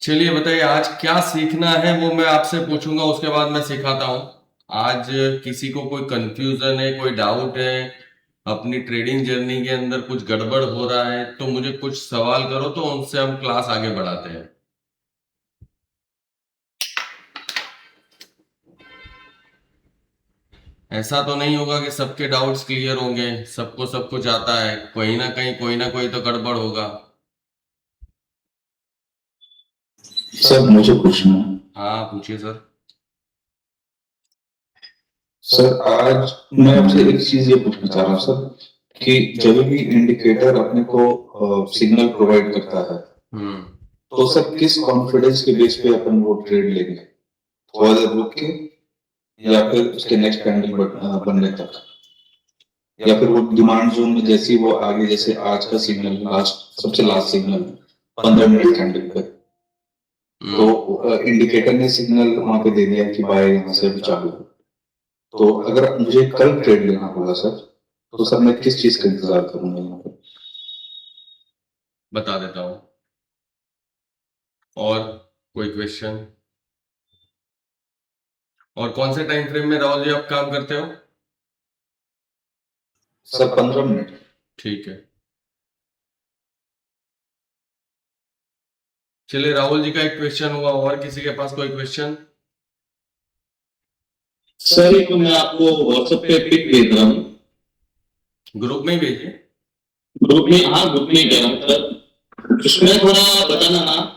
चलिए बताइए आज क्या सीखना है वो मैं आपसे पूछूंगा उसके बाद मैं सिखाता हूँ। आज किसी को कोई कंफ्यूजन है, कोई डाउट है, अपनी ट्रेडिंग जर्नी के अंदर कुछ गड़बड़ हो रहा है तो मुझे कुछ सवाल करो तो उनसे हम क्लास आगे बढ़ाते हैं। ऐसा तो नहीं होगा कि सबके डाउट्स क्लियर होंगे, सबको सब कुछ आता है, कहीं ना कहीं कोई ना कोई तो गड़बड़ होगा। सर मुझे पूछना है। हाँ पूछिए सर। सर आज मैं आपसे एक चीज ये पूछना चाह रहा हूँ सर कि जब भी इंडिकेटर अपने को सिग्नल प्रोवाइड करता है तो सर किस कॉन्फिडेंस के बेस पे अपन वो ट्रेड लेंगे, थोड़ा देर रुक के या फिर उसके नेक्स्ट कैंडल बनने तक, या फिर वो डिमांड जोन में जैसे ही वो आगे, जैसे आज का सिग्नल लास्ट सबसे लास्ट सिग्नल 15 मिनट कैंडल पे, तो इंडिकेटर ने सिग्नल वहां पे दे दिया कि बाय यहाँ से अभी चालू है। तो अगर मुझे कल ट्रेड लेना होगा सर तो सर मैं किस चीज का इंतजार करूंगा यहाँ पे? बता देता हूँ। और कोई क्वेश्चन? और कौन से टाइम फ्रेम में राहुल जी आप काम करते हो? Sir 15 minute. ठीक है। चलिए राहुल जी का एक क्वेश्चन हुआ, और किसी के पास कोई क्वेश्चन? सर एक मैं आपको व्हाट्सएप पे पिक भेज रहा हूँ। ग्रुप में ही भेजिए। ग्रुप में, हाँ ग्रुप में ही कह रहा हूँ सर, उसमें थोड़ा बताना ना।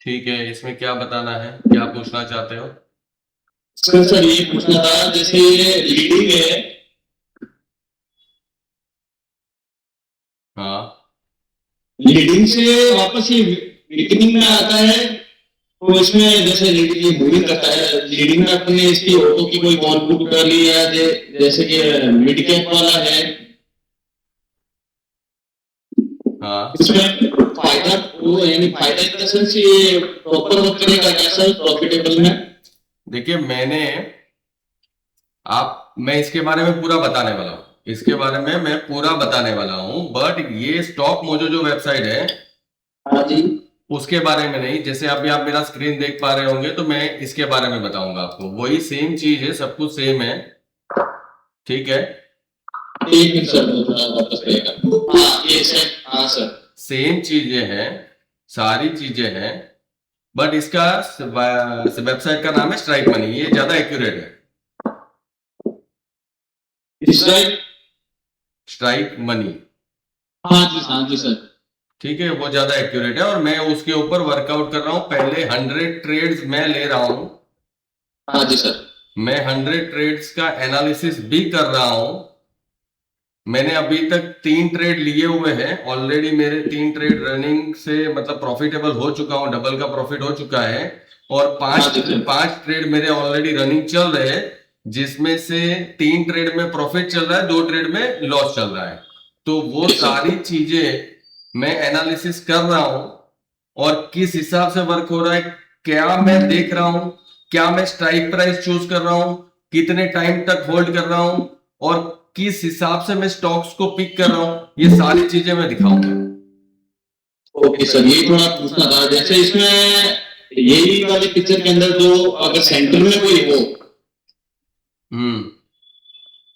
ठीक है, इसमें क्या बताना है, क्या पूछना चाहते हो? सर ये पूछना था, जैसे ये लीडिंग है। हाँ। लीडिंग से वापस ये वीकनिंग में आता है, तो इसमें जैसे लीडिंग मूविंग करता है, लीडिंग में अपने इसकी ऑटो की कोई कॉल पुट कर ली है, जैसे कि मिड कैप वाला है। हाँ इसमें फायदा वो यानी फायदा इन द सेंस ये प्रॉपर वर्क करेगा क्या सर प्रॉफिटेबल में? देखिए मैं इसके बारे में पूरा बताने वाला हूँ, इसके बारे में मैं पूरा बताने वाला हूँ, बट ये स्टॉक मोजो जो वेबसाइट है हाँ जी। उसके बारे में नहीं। जैसे अभी आप मेरा स्क्रीन देख पा रहे होंगे तो मैं इसके बारे में बताऊंगा आपको। वही सेम चीज है, सब कुछ सेम है, ठीक है। एक मिनट सर, थोड़ा वापस करेगा। हाँ ये सर, हाँ सर। सेम चीजें हैं, सारी चीजें हैं, बट इसका वेबसाइट का नाम है स्ट्राइक मनी, ये ज्यादा एक्यूरेट है। स्ट्राइक, स्ट्राइक मनी, हाँ जी सर। ठीक है, वो ज्यादा एक्यूरेट है और मैं उसके ऊपर वर्कआउट कर रहा हूं। पहले 100 ट्रेड्स मैं ले रहा हूं, हाँ जी सर। मैं 100 ट्रेड्स का एनालिसिस भी कर रहा हूं। मैंने अभी तक 3 ट्रेड लिए हुए हैं ऑलरेडी, मेरे 3 ट्रेड रनिंग से मतलब प्रॉफिटेबल हो चुका हूं, डबल का प्रॉफिट हो चुका है। और पांच ट्रेड मेरे ऑलरेडी रनिंग चल रहे हैं, जिसमें से 3 ट्रेड में प्रॉफिट चल रहा है, 2 ट्रेड में लॉस चल रहा है। तो वो सारी चीजें मैं एनालिसिस कर रहा हूं और किस हिसाब से वर्क हो रहा है, क्या मैं देख रहा हूं, क्या मैं स्ट्राइक प्राइस चूज कर रहा हूं, कितने टाइम तक होल्ड कर रहा हूं, और किस हिसाब से मैं स्टॉक्स को पिक कर रहा हूं, ये सारी चीजें मैं दिखाऊंगा। ओके सर, ये थोड़ा पूछना था, जैसे इसमें यही वाली पिक्चर के अंदर जो अगर सेंटर में कोई हो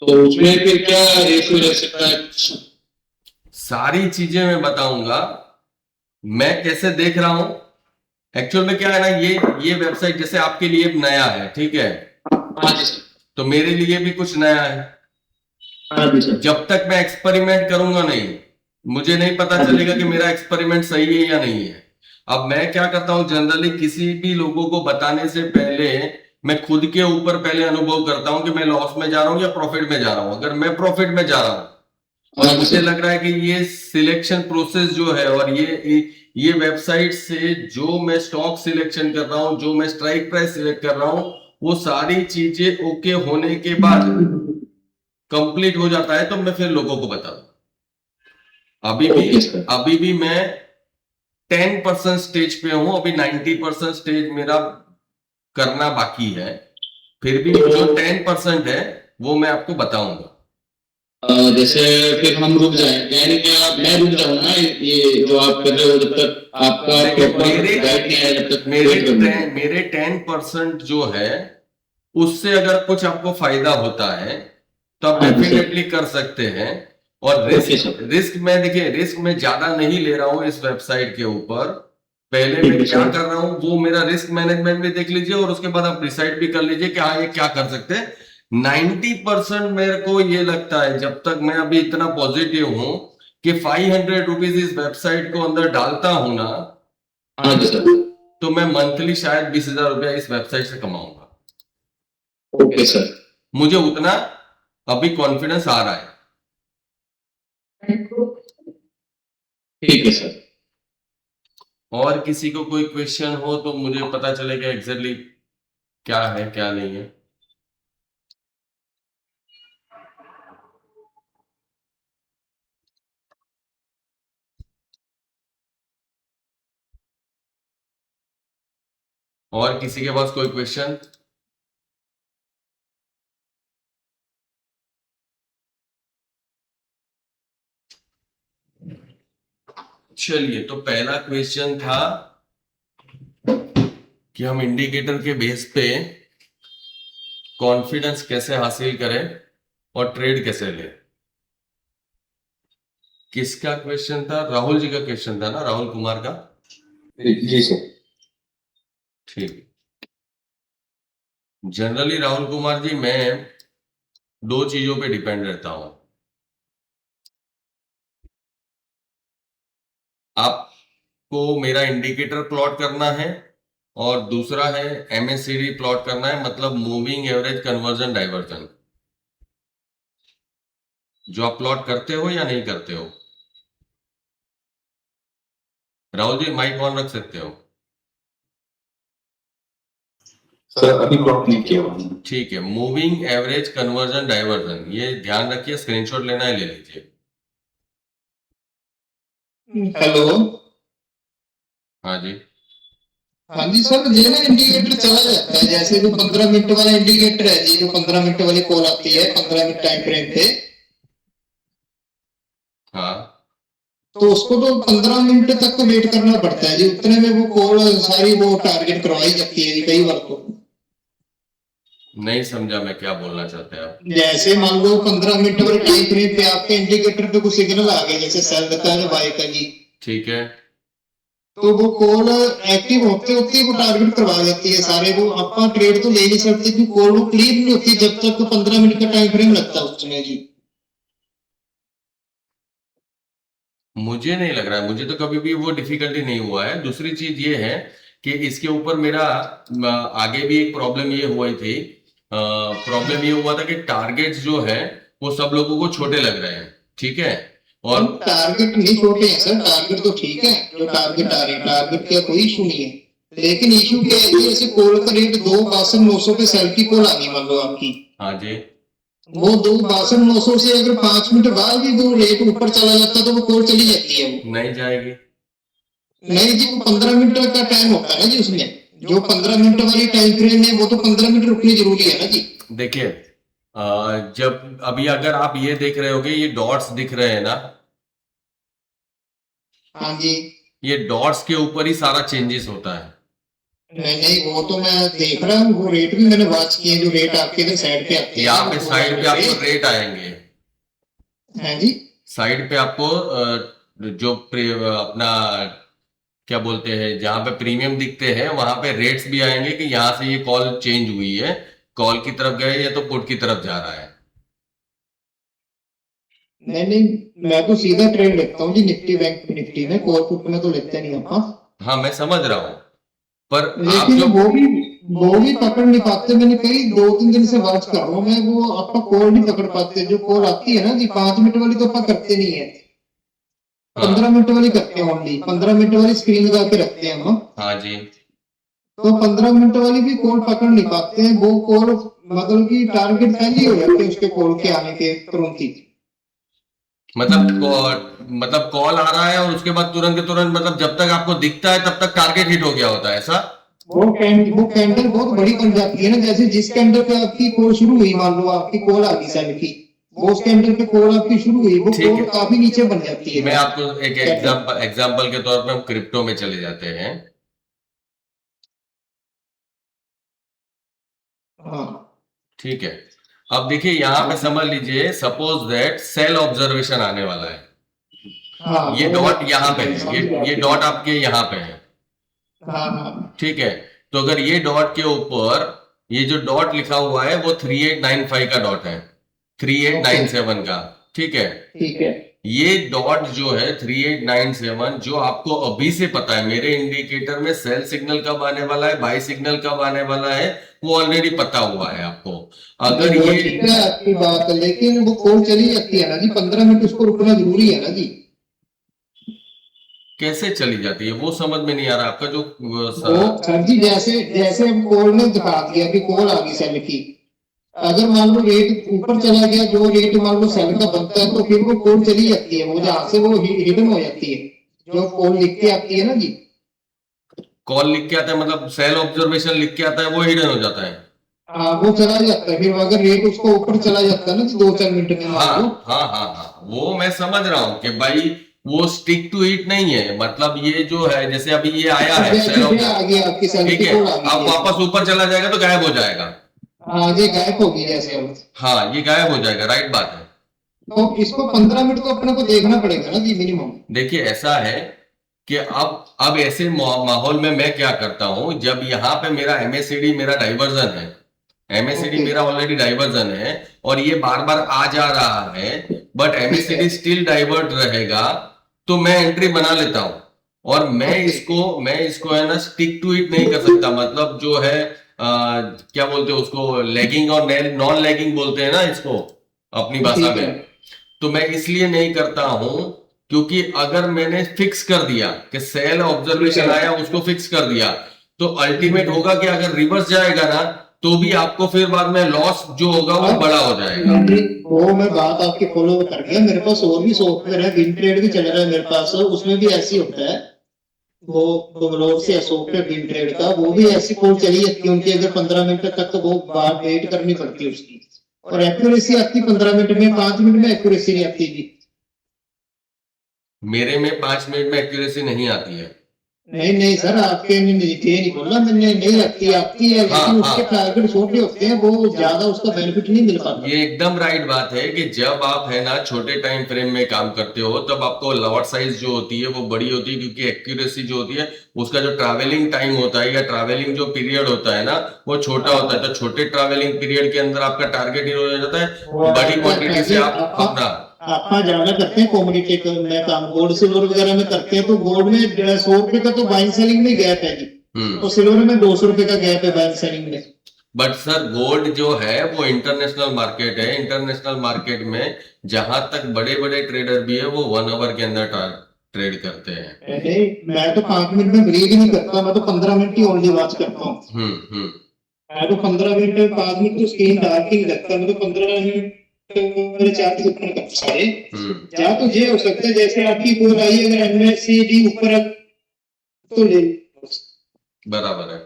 तो उसमें फिर क्या रेशियो रह सकता है? सारी चीजें मैं बताऊंगा, मैं कैसे देख रहा हूं। एक्चुअल में क्या है ना, ये वेबसाइट जैसे आपके लिए नया है, ठीक है, हाँ जी सर। तो मेरे लिए भी कुछ नया है। हाँ जी सर। जब तक मैं एक्सपेरिमेंट करूंगा नहीं, मुझे नहीं पता चलेगा कि मेरा एक्सपेरिमेंट सही है या नहीं है। अब मैं क्या करता हूं, जनरली किसी भी लोगों को बताने से पहले मैं खुद के ऊपर पहले अनुभव करता हूं कि मैं लॉस में जा रहा हूं या प्रॉफिट में जा रहा हूं। अगर मैं प्रॉफिट में जा रहा हूं और मुझे लग रहा है कि ये सिलेक्शन प्रोसेस जो है और ये वेबसाइट से जो मैं स्टॉक सिलेक्शन कर रहा हूं, जो मैं स्ट्राइक प्राइस सिलेक्ट कर रहा हूं, वो सारी चीजें ओके होने के बाद कंप्लीट हो जाता है, तो मैं फिर लोगों को बताऊं। Okay sir. अभी भी मैं 10% स्टेज पे हूं, अभी 90% स्टेज मेरा करना बाकी है, फिर भी जो 10% है वो मैं आपको बताऊंगा। जैसे फिर हम रुक जाएं, यानी कि मैं रुक जाऊं ना, ये जो आप कर रहे हो, जब तक आपका देखिए प्रॉपर गाइड नहीं आया, जब तक वेट करूंगा। मेरे 10% जो है उससे अगर कुछ आपको फायदा होता है तो आप हाँ जी सर। डेफिनेटली कर सकते हैं। और ओके सर। रिस्क मैं देखिए, रिस्क मैं ज्यादा नहीं ले रहा हूं इस वेबसाइट के ऊपर। पहले ठीक मैं है क्या सर। कर रहा हूं वो मेरा रिस्क मैनेजमेंट भी देख लीजिए, और उसके बाद आप डिसाइड भी कर लीजिए कि हाँ ये क्या कर सकते हैं। 90% मेरे को ये लगता है, जब तक मैं अभी इतना पॉजिटिव हूं कि 500 रुपीज इस वेबसाइट को अंदर डालता हूं ना, हाँ जी सर। तो मैं मंथली शायद 20,000 रुपया इस वेबसाइट से कमाऊंगा। Okay sir. मुझे उतना अभी कॉन्फिडेंस आ रहा है। ठीक है सर। और किसी को कोई क्वेश्चन हो तो मुझे पता चलेगा एग्जैक्टली क्या है क्या नहीं है। और किसी के पास कोई क्वेश्चन? चलिए, तो पहला क्वेश्चन था कि हम इंडिकेटर के बेस पे कॉन्फिडेंस कैसे हासिल करें और ट्रेड कैसे लें। किसका क्वेश्चन था? राहुल जी का क्वेश्चन था ना, राहुल कुमार का। जी सर। ठीक। जनरली राहुल कुमार जी, मैं दो चीजों पे डिपेंड रहता हूं। आपको मेरा इंडिकेटर प्लॉट करना है, और दूसरा है एमएससीडी प्लॉट करना है, मतलब मूविंग एवरेज कन्वर्जन डाइवर्जन। जो आप प्लॉट करते हो या नहीं करते हो? राहुल जी माइक ऑन रख सकते हो। सर अभी प्लॉट नहीं किया हुआ है। ठीक है, मूविंग एवरेज कन्वर्जन डाइवर्जन, ये ध्यान रखिए, स्क्रीनशॉट लेना है ले लीजिए। हेलो। हाँ जी। हाँ जी सर, ये ना इंडिकेटर चला जाता है, जैसे जो 15 मिनट वाला इंडिकेटर है जी, जो 15 मिनट वाली कॉल आती है 15 मिनट टाइम फ्रेम पे, हाँ, तो उसको तो 15 मिनट तक तो वेट करना पड़ता है जी, उतने में वो कॉल सारी वो टारगेट करवाई जाती है जी कई बार तो। नहीं समझा मैं क्या बोलना चाहते हैं आप। जैसे मान लो 15 मिनट वाले टाइम फ्रेम पे आपके इंडिकेटर पे कुछ सिग्नल आ गए, जैसे सेल का है बाय का जी, ठीक है। तो वो कॉल एक्टिव होते होते वो टारगेट करवा देती है सारे, वो अपना ट्रेड तो ले नहीं सकते क्योंकि कॉल वो क्लियर नहीं होती जब तक तो 15 मिनट का टाइम फ्रेम लगता है उसमें जी। मुझे नहीं लग रहा है, मुझे तो कभी भी वो डिफिकल्टी नहीं हुआ है। दूसरी चीज ये है कि इसके ऊपर मेरा आगे भी एक प्रॉब्लम ये हुई थी। प्रॉब्लम ये हुआ था कि टारगेट्स जो है वो सब लोगों को छोटे लग रहे हैं। ठीक है। और टारगेट नहीं छोटे हैं सर, टारगेट तो ठीक है, जो टारगेट आ रहे हैं टारगेट का कोई इशू नहीं है, लेकिन इशू क्या है कि जैसे कॉल का रेट 2,62,900 पे सेल की कॉल आ गई मान लो आपकी, हाँ जी। वो 2,62,900 से अगर 5 मिनट बाद भी वो रेट ऊपर चला जाता है तो वो कॉल चली जाती है। वो नहीं जाएगी। नहीं जी, वो 15 मिनट का टाइम होता है ना जी उसमें, जो 15 मिनट वाली टाइम फ्रेम है वो तो 15 मिनट रुकनी जरूरी है ना जी। देखिए, जब अभी अगर आप ये देख रहे होगे, ये डॉट्स दिख रहे हैं ना, हाँ जी। ये डॉट्स के ऊपर ही सारा चेंजेस होता है। नहीं नहीं, वो तो मैं देख रहा हूँ, वो रेट भी मैंने वॉच किए, जो रेट आपके इधर साइड पे आते हैं यहाँ पे साइड पे आपको रेट आएंगे। हैं जी। साइड पे आपको अपना क्या बोलते हैं, जहां पे प्रीमियम दिखते हैं वहां पे रेट्स भी आएंगे कि यहाँ से ये कॉल चेंज हुई है, कॉल की तरफ गए या तो पुट की तरफ जा रहा है। नहीं नहीं, मैं तो सीधा ट्रेड लेता हूँ जी, निफ्टी बैंक निफ्टी में, कॉल पुट में तो लेते नहीं आप। हाँ मैं समझ रहा हूँ, पर आप लेकिन जो वो भी पकड़ नहीं पाते, मैंने कई 2-3 दिन से बात कर रहा हूँ मैं, वो आपका कॉल नहीं पकड़ पाते, जो कॉल आती है ना जी 5 मिनट वाली तो आप करते नहीं है, हाँ 15 मिनट वाली करते हैं, ओनली 15 मिनट वाली स्क्रीन लगा के रखते हैं हम। हाँ जी। तो 15 मिनट वाली भी कॉल पकड़ नहीं पाते हैं, वो कॉल मतलब कि टारगेट पहले ही हो जाते हैं उसके कॉल के आने के तुरंत ही। मतलब कॉल आ रहा है और उसके बाद तुरंत के तुरंत, मतलब जब तक आपको दिखता है तब तक टारगेट हिट हो गया होता है ऐसा? वो कैंडल बहुत बड़ी बन जाती है ना, जैसे जिस कैंडल पे आपकी कॉल शुरू हुई, मान लो आपकी कॉल आ गई सेल की, वो उस कैंडल पे कॉल आपकी शुरू हुई, वो ठीक कॉल है, काफी नीचे बन जाती है। मैं आपको एक एग्जाम्पल के तौर पे हम क्रिप्टो में चले जाते हैं। हाँ ठीक है, अब देखिए यहाँ पे समझ लीजिए, सपोज दैट सेल ऑब्जर्वेशन आने वाला है। हाँ ये डॉट यहाँ पे है, ये डॉट आपके यहाँ पे है। हाँ हाँ ठीक है, तो अगर ये डॉट के ऊपर ये जो डॉट लिखा हुआ है वो 3895 का डॉट है, 3897 का। ठीक है, ठीक है ये डॉट जो है 3897, जो आपको अभी से पता है मेरे इंडिकेटर में सेल सिग्नल कब आने वाला है, बाई सिग्नल कब आने वाला है, वो ऑलरेडी पता हुआ है आपको। अगर वो ये ठीक है आपकी बात, लेकिन वो कॉल चली जाती है ना जी, 15 मिनट उसको रुकना जरूरी है ना जी। कैसे चली जाती है वो समझ में नहीं आ रहा आपका जो वो सर जी, जैसे जैसे अब कॉल ने दिखा दिया कि कॉल आ गई सेल की, अगर मान लो रेट ऊपर चला गया, जो रेट मान लो सेल का बनता है, तो फिर वो कॉल चली जाती है, वो जहां से वो हिडन हो जाती है, जो कॉल लिख के आती है ना जी। कॉल लिख के आता है, मतलब सेल ऑब्जर्वेशन लिख के आता है, वो हिडन हो जाता है। हाँ वो चला जाता है, फिर अगर रेट उसको ऊपर चला जाता है ना जी, 2-4 मिनट में मान हाँ लो। हाँ हाँ हाँ, वो मैं समझ रहा हूँ कि भाई वो स्टिक टू इट नहीं है, मतलब ये जो है जैसे अभी ये आया है सेल जैसे आ ऑब्जर्व, गया आपकी सेल ठीक की है, कॉल आ अब गई है, वापस ऊपर चला जाएगा तो गायब हो जाएगा। हाँ ये गायब होगी जैसे अब। हाँ, ये गायब हो जाएगा, राइट बात है। तो इसको 15 मिनट तो अपने को देखना पड़ेगा ना जी मिनिमम। देखिए ऐसा है कि अब ऐसे माहौल में मैं क्या करता हूं, जब यहाँ पे मेरा एमएससीडी मेरा डाइवर्जन है, एमएससीडी ओके मेरा ऑलरेडी डाइवर्जन है और ये बार बार आ जा रहा है, बट ठीक है एमएससीडी स्टिल डाइवर्ट रहेगा, तो मैं एंट्री बना लेता हूं। और ओके मैं इसको है ना स्टिक टू इट नहीं कर सकता, मतलब जो है क्या बोलते हैं उसको, लेगिंग और नॉन लेगिंग बोलते हैं ना इसको अपनी भाषा ठीक है में। तो मैं इसलिए नहीं करता हूं क्योंकि अगर मैंने फिक्स कर दिया कि सेल ऑब्जर्वेशन आया, उसको फिक्स कर दिया, तो अल्टीमेट होगा कि अगर रिवर्स जाएगा ना, तो भी आपको फिर बाद में लॉस जो होगा वो बड़ा हो जाएगा। वो मैं बात आपकी फॉलो कर गया, मेरे पास और भी सॉफ्टवेयर है, विन ट्रेड भी चल रहा है मेरे पास, उसमें भी ऐसी होता है। वो बंगलोर से सॉफ्टवेयर विन ट्रेड का, वो भी ऐसी कॉल चली जाती है उनकी, अगर 15 मिनट तक तो वो बार वेट करनी पड़ती है उसकी, और एक्यूरेसी आती 15 मिनट में, 5 मिनट में एक्यूरेसी नहीं आती जी। मेरे में 5 मिनट में एक्यूरेसी नहीं आती है। नहीं नहीं सर, आपके ये नहीं बोला मैंने, नहीं आती, आती है, हाँ लेकिन उसके हाँ, टारगेट छोटे होते हैं, वो ज्यादा उसका बेनिफिट नहीं मिल पाता। ये एकदम राइट बात है कि जब आप है ना छोटे टाइम फ्रेम में काम करते हो, तब आपको लॉट साइज जो होती है वो बड़ी होती है, क्योंकि एक्यूरेसी जो होती है उसका जो ट्रैवलिंग टाइम होता है या ट्रैवलिंग जो पीरियड होता है ना, वो छोटा होता है। तो छोटे ट्रैवलिंग पीरियड के अंदर आपका टारगेट ही हो जाता है, बड़ी क्वांटिटी से आप अपना। आप ज्यादा करते हैं कॉमोडिटी में काम, गोल्ड सिल्वर वगैरह में करते हैं, तो गोल्ड में 100 रुपए का तो बाइंग सेलिंग में गैप है जी, तो सिल्वर में 200 रुपए का गैप है बाइंग सेलिंग में। बट सर गोल्ड जो है वो इंटरनेशनल मार्केट है, इंटरनेशनल मार्केट में जहां तक बड़े बड़े ट्रेडर भी है वो 1 आवर के अंदर ट्रेड करते हैं। अरे मैं तो 5 मिनट में बिलीव ही नहीं करता, मैं तो 15 मिनट की ओनली वॉच करता हूँ। हम्म। मैं तो 15 मिनट में, 5 मिनट तो स्क्रीन डार्क ही नहीं रखता, मैं तो 15 मिनट मेरे चार्ट ओपन करता है। या तो ये हो सकता है जैसे आपकी कॉल आई, अगर एमएससीडी ऊपर है तो ले, बराबर है।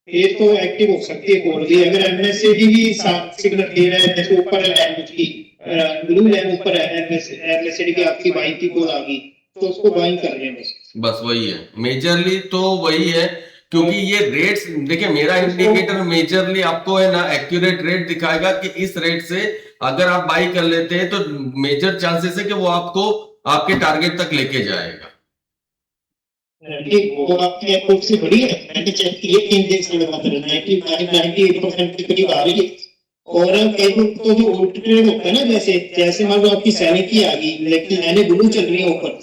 ये तो एक्टिव हो सकती है कॉल भी, अगर एमएससीडी भी साफ सिग्नल दे रहा है, जैसे ऊपर है लैंग्वेज की ब्लू लाइन ऊपर है, एमएससीडी की आपकी बाइंग की कॉल आ गई, तो उसको बाइंग कर रहे हैं बस वही है मेजरली, तो वही है, क्योंकि ये रेट्स देखिए, मेरा इंडिकेटर मेजरली आपको है ना एक्यूरेट रेट दिखाएगा कि इस रेट से अगर आप बाई कर लेते हैं तो मेजर चांसेस है कि वो आपको आपके टारगेट तक लेके जाएगा। वो आपकी एप्रोच से बड़ी है, मैंने चेक किया 3 दिन से लगातार 98% के करीब आ रही है। और कई लोग तो जो उल्ट ट्रेड होता है ना, जैसे जैसे मान लो आपकी सेलिंग की आ गई लेकिन मैंने ब्लू चल रही है ऊपर,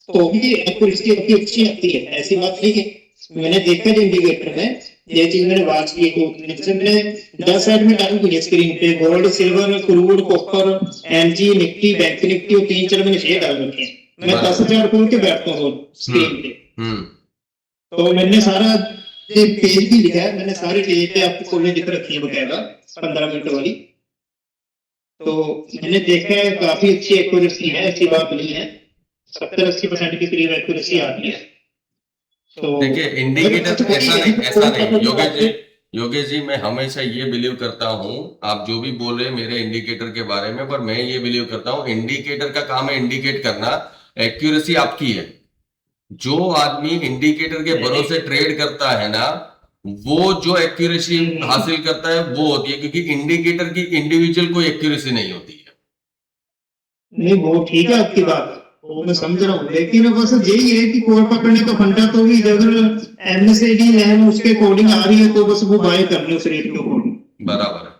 तो भी एक्यूरेसी आपकी अच्छी आती है, ऐसी बात नहीं है। मैंने देखा जो इंडिकेटर में, ये चीज मैंने वॉच की, तो जैसे मैंने 10 साइड में डाली हुई है स्क्रीन पे, gold silver crude copper MG Nifty bank Nifty, और 3-4 मैंने शेयर डाल रखे हैं, मैं 10,000 खोल के बैठता हूँ स्क्रीन पे। तो मैंने सारा ये पेज भी लिखा है, मैंने सारे पेज पे आपको खोलने दिख रखी है बकायदा 15 मिनट वाली। तो मैंने देखा है काफी अच्छी एक्यूरेसी है, ऐसी बात नहीं है, 70-80% के करीब एक्यूरेसी आती है। तो देखिए इंडिकेटर ऐसा नहीं योगेश जी मैं हमेशा ये बिलीव करता हूँ, आप जो भी बोल रहे हैं मेरे इंडिकेटर के बारे में, पर मैं ये बिलीव करता हूँ इंडिकेटर का काम है इंडिकेट करना, एक्यूरेसी आपकी है। जो आदमी इंडिकेटर के भरोसे ट्रेड करता है ना, वो जो एक्यूरेसी हासिल करता है वो होती है, क्योंकि इंडिकेटर की इंडिविजुअल कोई एक्यूरेसी नहीं होती है। नहीं वो ठीक है आपकी बात, वो मैं समझ रहा हूँ, लेकिन बस यही है कि कोर पकड़ने का फंडा तो भी अगर एमएसआईडी लैम उसके अकॉर्डिंग आ रही है तो बस वो बाय कर लो उस रेट के अकॉर्डिंग। बराबर है,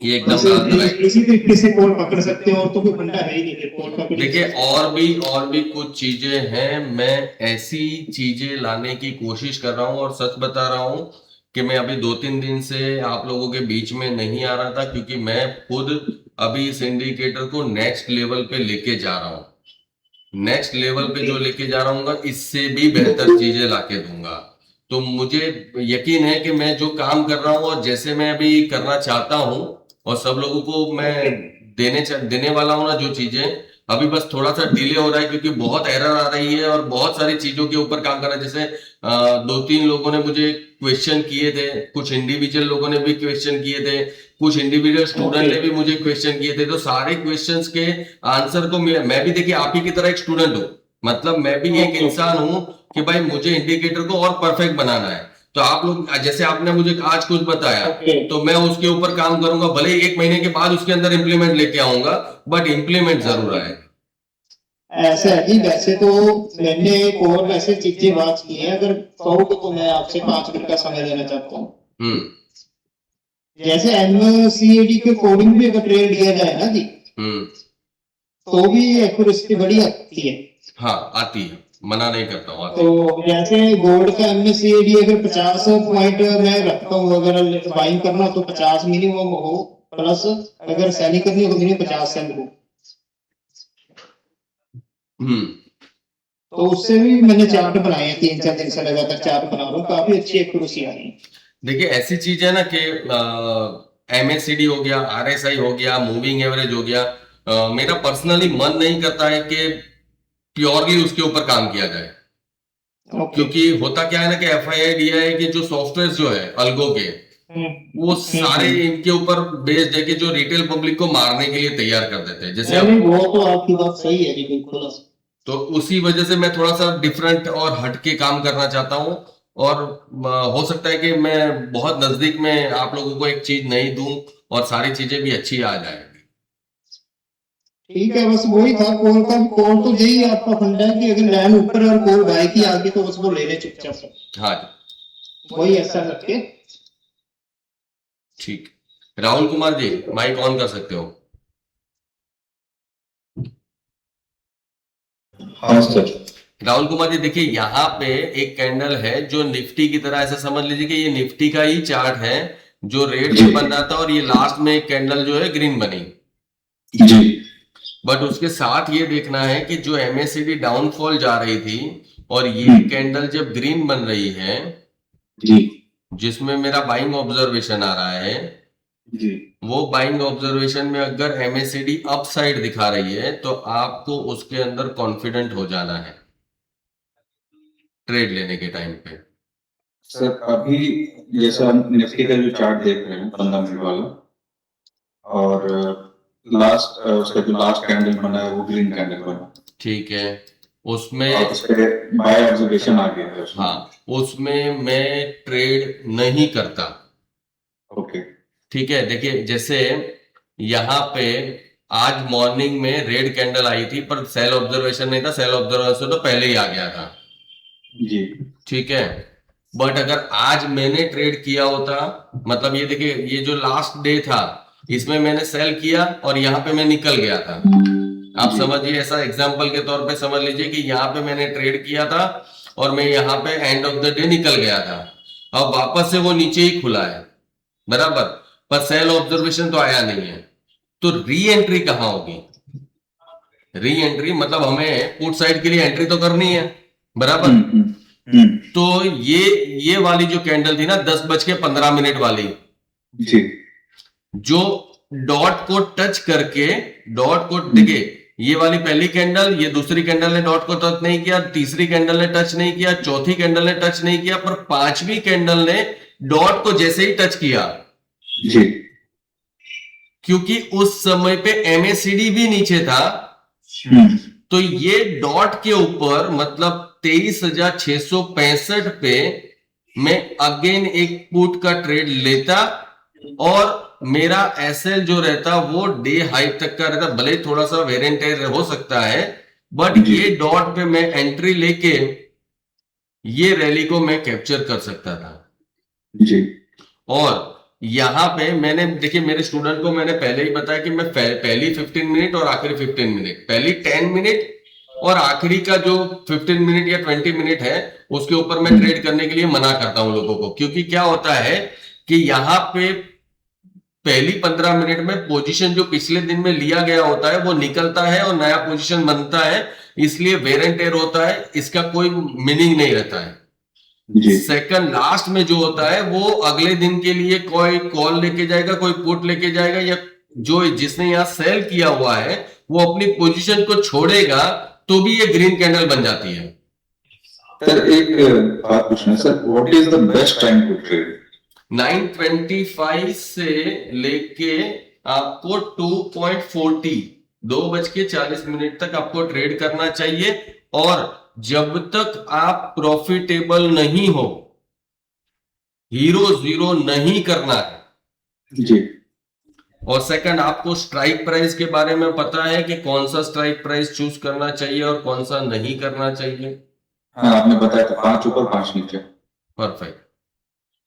ये एकदम बराबर है। इसी तरीके से कोर पकड़ सकते हो और तो कोई फंडा है ही नहीं कोर पकड़। देखिए और भी कुछ चीजें हैं, मैं ऐसी चीजें लाने की कोशिश कर रहा हूँ, और सच बता रहा हूँ कि मैं अभी 2-3 दिन से आप लोगों के बीच में नहीं आ रहा था, क्योंकि मैं खुद अभी इस इंडिकेटर को नेक्स्ट लेवल पे लेके जा रहा हूँ। नेक्स्ट लेवल पे जो लेके जा रहा हूँ इससे भी बेहतर चीजें लाके दूंगा। तो मुझे यकीन है कि मैं जो काम कर रहा हूँ और जैसे मैं अभी करना चाहता हूँ और सब लोगों को मैं देने वाला हूँ ना जो चीजें, अभी बस थोड़ा सा डिले हो रहा है क्योंकि बहुत एरर आ रही है और बहुत सारी चीजों के ऊपर काम कर रहा है। जैसे 2-3 लोगों ने मुझे क्वेश्चन किए थे, कुछ इंडिविजुअल लोगों ने भी क्वेश्चन किए थे, कुछ इंडिविजुअल स्टूडेंट ने भी मुझे क्वेश्चन किए थे। तो सारे क्वेश्चंस के आंसर को मैं भी देखिए आप ही की तरह एक स्टूडेंट हूँ, मतलब मैं भी एक इंसान हूँ कि भाई मुझे इंडिकेटर को और परफेक्ट बनाना है। तो आप लोग जैसे आपने मुझे आज कुछ बताया तो मैं उसके ऊपर काम करूंगा, भले 1 महीने के बाद उसके अंदर इंप्लीमेंट लेके आऊंगा, बट इंप्लीमेंट जरूर आएगा। ऐसा है जी, वैसे तो मैंने एक और वैसे चीजें बात की है, अगर कहो तो मैं आपसे 5 मिनट का समय लेना चाहता हूँ। जैसे एमसीएडी के कोडिंग भी अगर ट्रेड लिया जाए ना जी, तो भी एक्यूरेसी बड़ी आती है। हाँ आती है, मना नहीं करता हूँ। तो जैसे गोल्ड का एमसीएडी अगर 50 पॉइंट मैं रखता हूँ, अगर बाइंग करना तो 50 मिनिमम हो, प्लस अगर सेलिंग करनी हो तो मिनिमम 50 सेल हो। तो उससे भी मैंने चार्ट बनाए हैं, 3-4 दिन से लगातार चार्ट बना रहा हूँ, काफी अच्छी एक्यूरेसी आ रही है। देखिए ऐसी चीज है ना कि एमएससीडी हो गया, आरएसआई हो गया, मूविंग एवरेज हो गया, मेरा पर्सनली मन नहीं करता है कि प्योरली उसके ऊपर काम किया जाए। क्योंकि होता क्या है ना कि एफआईआई डीआई के जो सॉफ्टवेयर जो है अल्गो के, वो सारे इनके ऊपर बेस्ड है कि जो रिटेल पब्लिक को मारने के लिए तैयार कर देते हैं। जैसे वो तो आपकी बात सही है जी, बिल्कुल। तो उसी वजह से मैं थोड़ा सा डिफरेंट और हटके काम करना चाहता हूँ, और हो सकता है कि मैं बहुत नजदीक में आप लोगों को एक चीज नहीं दूं और सारी चीजें भी अच्छी आ जाएंगी। ठीक है, बस वही था कॉल का, कॉल तो यही आपका फंडा है कि अगर लाइन ऊपर और कॉल बाय की आगे तो बस वो ले ले चुपचाप। हाँ वही ऐसा करके। ठीक, राहुल कुमार जी माइक ऑन कर सकते हो। हाँ सर। राहुल कुमार जी देखिए यहाँ पे एक कैंडल है जो निफ्टी की तरह, ऐसा समझ लीजिए कि ये निफ्टी का ही चार्ट है जो रेड से बन रहा था, और ये लास्ट में एक कैंडल जो है ग्रीन बनी जी। बट उसके साथ ये देखना है कि जो एमएससीडी डाउनफॉल जा रही थी और ये कैंडल जब ग्रीन बन रही है जी, जिसमें मेरा बाइंग ऑब्जर्वेशन आ रहा है जी, वो बाइंग ऑब्जर्वेशन में अगर एमएससीडी अप साइड दिखा रही है तो आपको उसके अंदर कॉन्फिडेंट हो जाना है ट्रेड लेने के टाइम पे। सर अभी जैसे हम निफ्टी का जो चार्ट देख रहे हैं 15 मिनट वाला, और लास्ट उसका जो लास्ट कैंडल बना है वो ग्रीन कैंडल बना, ठीक है, उसमें उस पे बाय ऑब्जर्वेशन आ गया है उसमें। हाँ उसमें मैं ट्रेड नहीं करता। ओके, ठीक है, देखिए जैसे यहाँ पे आज मॉर्निंग में रेड कैंडल आई थी पर सेल ऑब्जर्वेशन नहीं था, सेल ऑब्जर्वेशन तो पहले ही आ गया था जी, ठीक है। बट अगर आज मैंने ट्रेड किया होता, मतलब ये देखिए ये जो लास्ट डे था इसमें मैंने सेल किया और यहाँ पे मैं निकल गया था, आप समझिए, ऐसा एग्जांपल के तौर पे समझ लीजिए कि यहाँ पे मैंने ट्रेड किया था और मैं यहाँ पे एंड ऑफ द डे निकल गया था, अब वापस से वो नीचे ही खुला है बराबर, पर सेल ऑब्जर्वेशन तो आया नहीं है, तो री एंट्री कहां होगी? री एंट्री मतलब हमें पुट साइड के लिए एंट्री तो करनी है बराबर। तो ये वाली जो कैंडल थी ना 10:15 वाली, जी, जो डॉट को टच करके, डॉट को देखिए, ये वाली पहली कैंडल, ये दूसरी कैंडल ने डॉट को टच नहीं किया, तीसरी कैंडल ने टच नहीं किया, चौथी कैंडल ने टच नहीं किया, पर पांचवी कैंडल ने डॉट को जैसे ही टच किया जी, क्योंकि उस समय पे एमएसीडी भी नीचे था, तो ये डॉट के ऊपर मतलब 23,665 पे मैं अगेन एक पुट का ट्रेड लेता और मेरा एसएल जो रहता वो डे हाई तक का रहता, भले ही थोड़ा सा वेरिएंट हो सकता है, बट ये डॉट पे मैं एंट्री लेके ये रैली को मैं कैप्चर कर सकता था जी। और यहां पे मैंने देखिए, मेरे स्टूडेंट को मैंने पहले ही बताया कि मैं पहली 15 मिनट और आखिरी 15 मिनट, पहली 10 मिनट और आखिरी का जो 15 मिनट या 20 मिनट है उसके ऊपर मैं ट्रेड करने के लिए मना करता हूं लोगों को, क्योंकि क्या होता है कि यहां पे पहली 15 मिनट में पोजीशन जो पिछले दिन में लिया गया होता है वो निकलता है और नया पोजीशन बनता है, इसलिए वेर एंड टेयर होता है, इसका कोई मीनिंग नहीं रहता है। सेकंड लास्ट में जो होता है वो अगले दिन के लिए कोई कॉल लेके जाएगा, कोई पुट लेके जाएगा, या जो जिसने यहां सेल किया हुआ है वो अपनी पोजीशन को छोड़ेगा तो भी ये ग्रीन कैंडल बन जाती है। सर एक बात पूछना है sir, what is the best time to trade? 9:25 से लेके आपको 2:40 2:40 तक आपको ट्रेड करना चाहिए, और जब तक आप प्रॉफिटेबल नहीं हो, हीरो जीरो नहीं करना है जी। और सेकंड, आपको स्ट्राइक प्राइस के बारे में पता है कि कौन सा स्ट्राइक प्राइस चूज करना चाहिए और कौन सा नहीं करना चाहिए। हाँ, आपने बताया था 5 ऊपर 5 नीचे। परफेक्ट।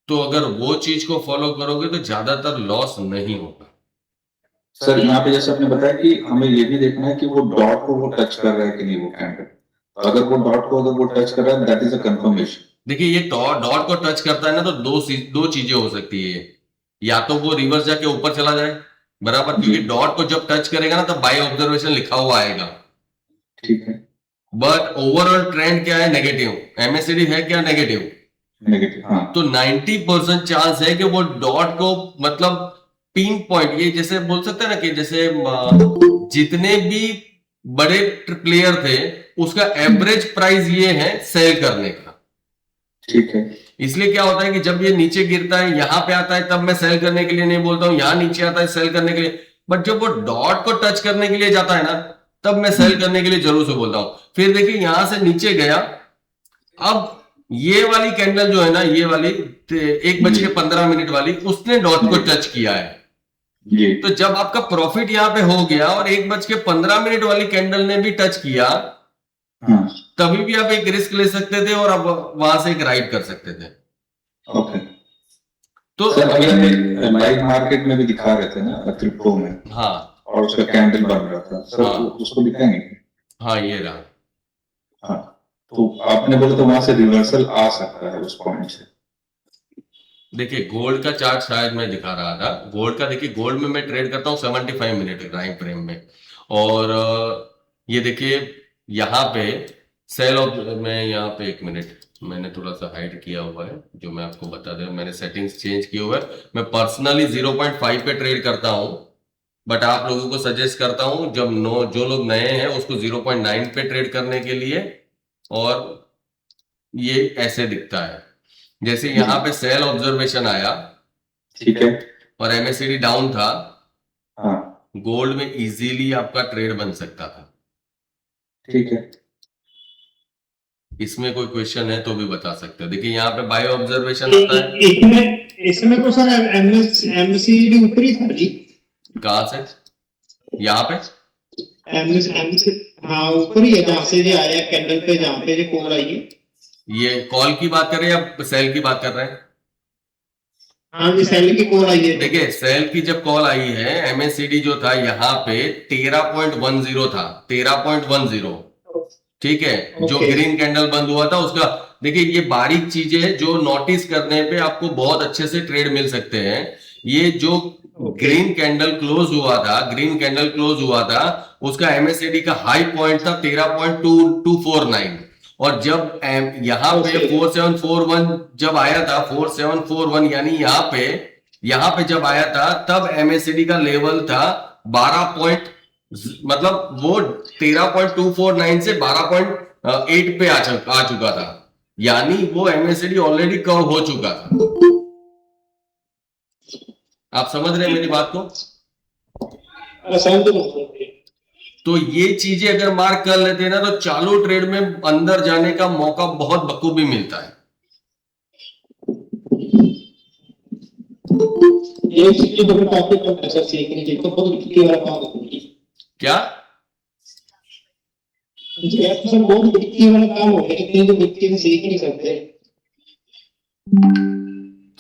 तो अगर वो चीज को फॉलो करोगे तो ज्यादातर लॉस नहीं होगा। सर यहाँ पे जैसे आपने बताया कि हमें ये भी देखना है कि वो डॉट को वो टच कर रहा है कि नहीं वो कैंडल, तो अगर वो डॉट को अगर वो टच कर रहा है दैट इज अ कंफर्मेशन। देखिए, ये डॉट को टच करता है ना, तो दो चीजें हो सकती है, या तो वो रिवर्स जाके ऊपर चला जाए, बराबर, क्योंकि डॉट को जब टच करेगा ना तो बाय ऑब्जर्वेशन लिखा हुआ आएगा, ठीक है, बट ओवरऑल ट्रेंड क्या है, नेगेटिव, एमएससीडी है क्या, नेगेटिव, हाँ। तो 90% चांस है कि वो डॉट को मतलब पिन पॉइंट, ये जैसे बोल सकते हैं ना कि जैसे जितने भी बड़े प्लेयर थे उसका एवरेज प्राइस ये है सेल करने का, ठीक है। इसलिए क्या होता है कि जब ये नीचे गिरता है यहां पे आता है तब मैं सेल करने के लिए नहीं बोलता हूं, यहां नीचे आता है सेल करने के लिए, बट जब वो डॉट को टच करने के लिए जाता है ना तब मैं सेल करने के लिए जरूर से बोलता हूं। फिर देखिए यहां से नीचे गया, अब ये वाली कैंडल जो है ना, ये वाली 1:15 वाली, उसने डॉट को टच किया है, तो जब आपका प्रॉफिट यहां पे हो गया और 1:15 वाली कैंडल ने भी टच किया, तभी भी आप एक रिस्क ले सकते थे और आप वहां से एक राइड कर सकते थे। ओके। तो सर अभी लाइव मार्केट में भी दिखा रहे थे ना क्रिप्टो में, हाँ, और उसका कैंडल बन रहा था सर, हाँ, उसको दिखाएंगे? हाँ, ये रहा। हाँ, तो आपने बोला तो वहां से रिवर्सल आ सकता है उस पॉइंट से। देखिए गोल्ड का चार्ट शायद मैं दिखा रहा था, गोल्ड का देखिए, गोल्ड में मैं ट्रेड करता हूँ 75 मिनट टाइम फ्रेम में, और ये देखिए यहाँ पे सेल ऑफ, मैं यहाँ पे 1 मिनट मैंने थोड़ा सा हाइड किया हुआ है जो मैं आपको बता दूं, मैंने सेटिंग्स चेंज किए हुए है, मैं पर्सनली 0.5 पे ट्रेड करता हूँ, बट आप लोगों को सजेस्ट करता हूं जब जो लोग नए हैं उसको 0.9 पे ट्रेड करने के लिए, और ये ऐसे दिखता है जैसे यहाँ पे सेल ऑब्जर्वेशन आया, ठीक है, और एमएससीडी डाउन था, हाँ, गोल्ड में इजीली आपका ट्रेड बन सकता था। ठीक है, इसमें कोई क्वेश्चन है तो भी बता सकते हो। देखिए यहाँ पे बाय ऑब्जर्वेशन आता है, इसमें तो सर एमएससीडी ऊपर ही था जी। कहां से? यहाँ पे हाँ ऊपर ही है, जहां से ये आया कैंडल पे, जहां पे ये कॉल आई है। ये कॉल की बात कर रहे हैं या सेल की बात कर रहे हैं? हाँ जी, सेल की कॉल आई है। देखिए सेल की जब कॉल आई है, एमएससीडी जो था यहाँ पे 13.10 था, 13.10, ठीक है, जो ग्रीन कैंडल बंद हुआ था उसका। देखिए ये बारीक चीजें हैं जो नोटिस करने पे आपको बहुत अच्छे से ट्रेड मिल सकते हैं। ये जो ग्रीन कैंडल क्लोज हुआ था, ग्रीन कैंडल क्लोज हुआ था, उसका एमएससीडी का हाई पॉइंट था 13.249, और जब यहाँ पे 4741 जब आया था, 4741 यानी यहाँ पे यहां पे जब आया था तब एमएससीडी का लेवल था 12 पॉइंट, मतलब वो 13.249 से 12.8 पे आ चुका था, यानी वो एमएससीडी ऑलरेडी कव हो चुका था। आप समझ रहे हैं मेरी बात को? तो ये चीजें अगर मार्क कर लेते हैं ना तो चालू ट्रेड में अंदर जाने का मौका बहुत बखूबी मिलता है। ये चीजें तो काफी कम है सर सीखने की, तो बहुत दिक्कत वाला काम होगी। क्या जी आप सर बहुत दिक्कत वाला काम हो गया, इतनी तो दिक्कत सीख नहीं सकते।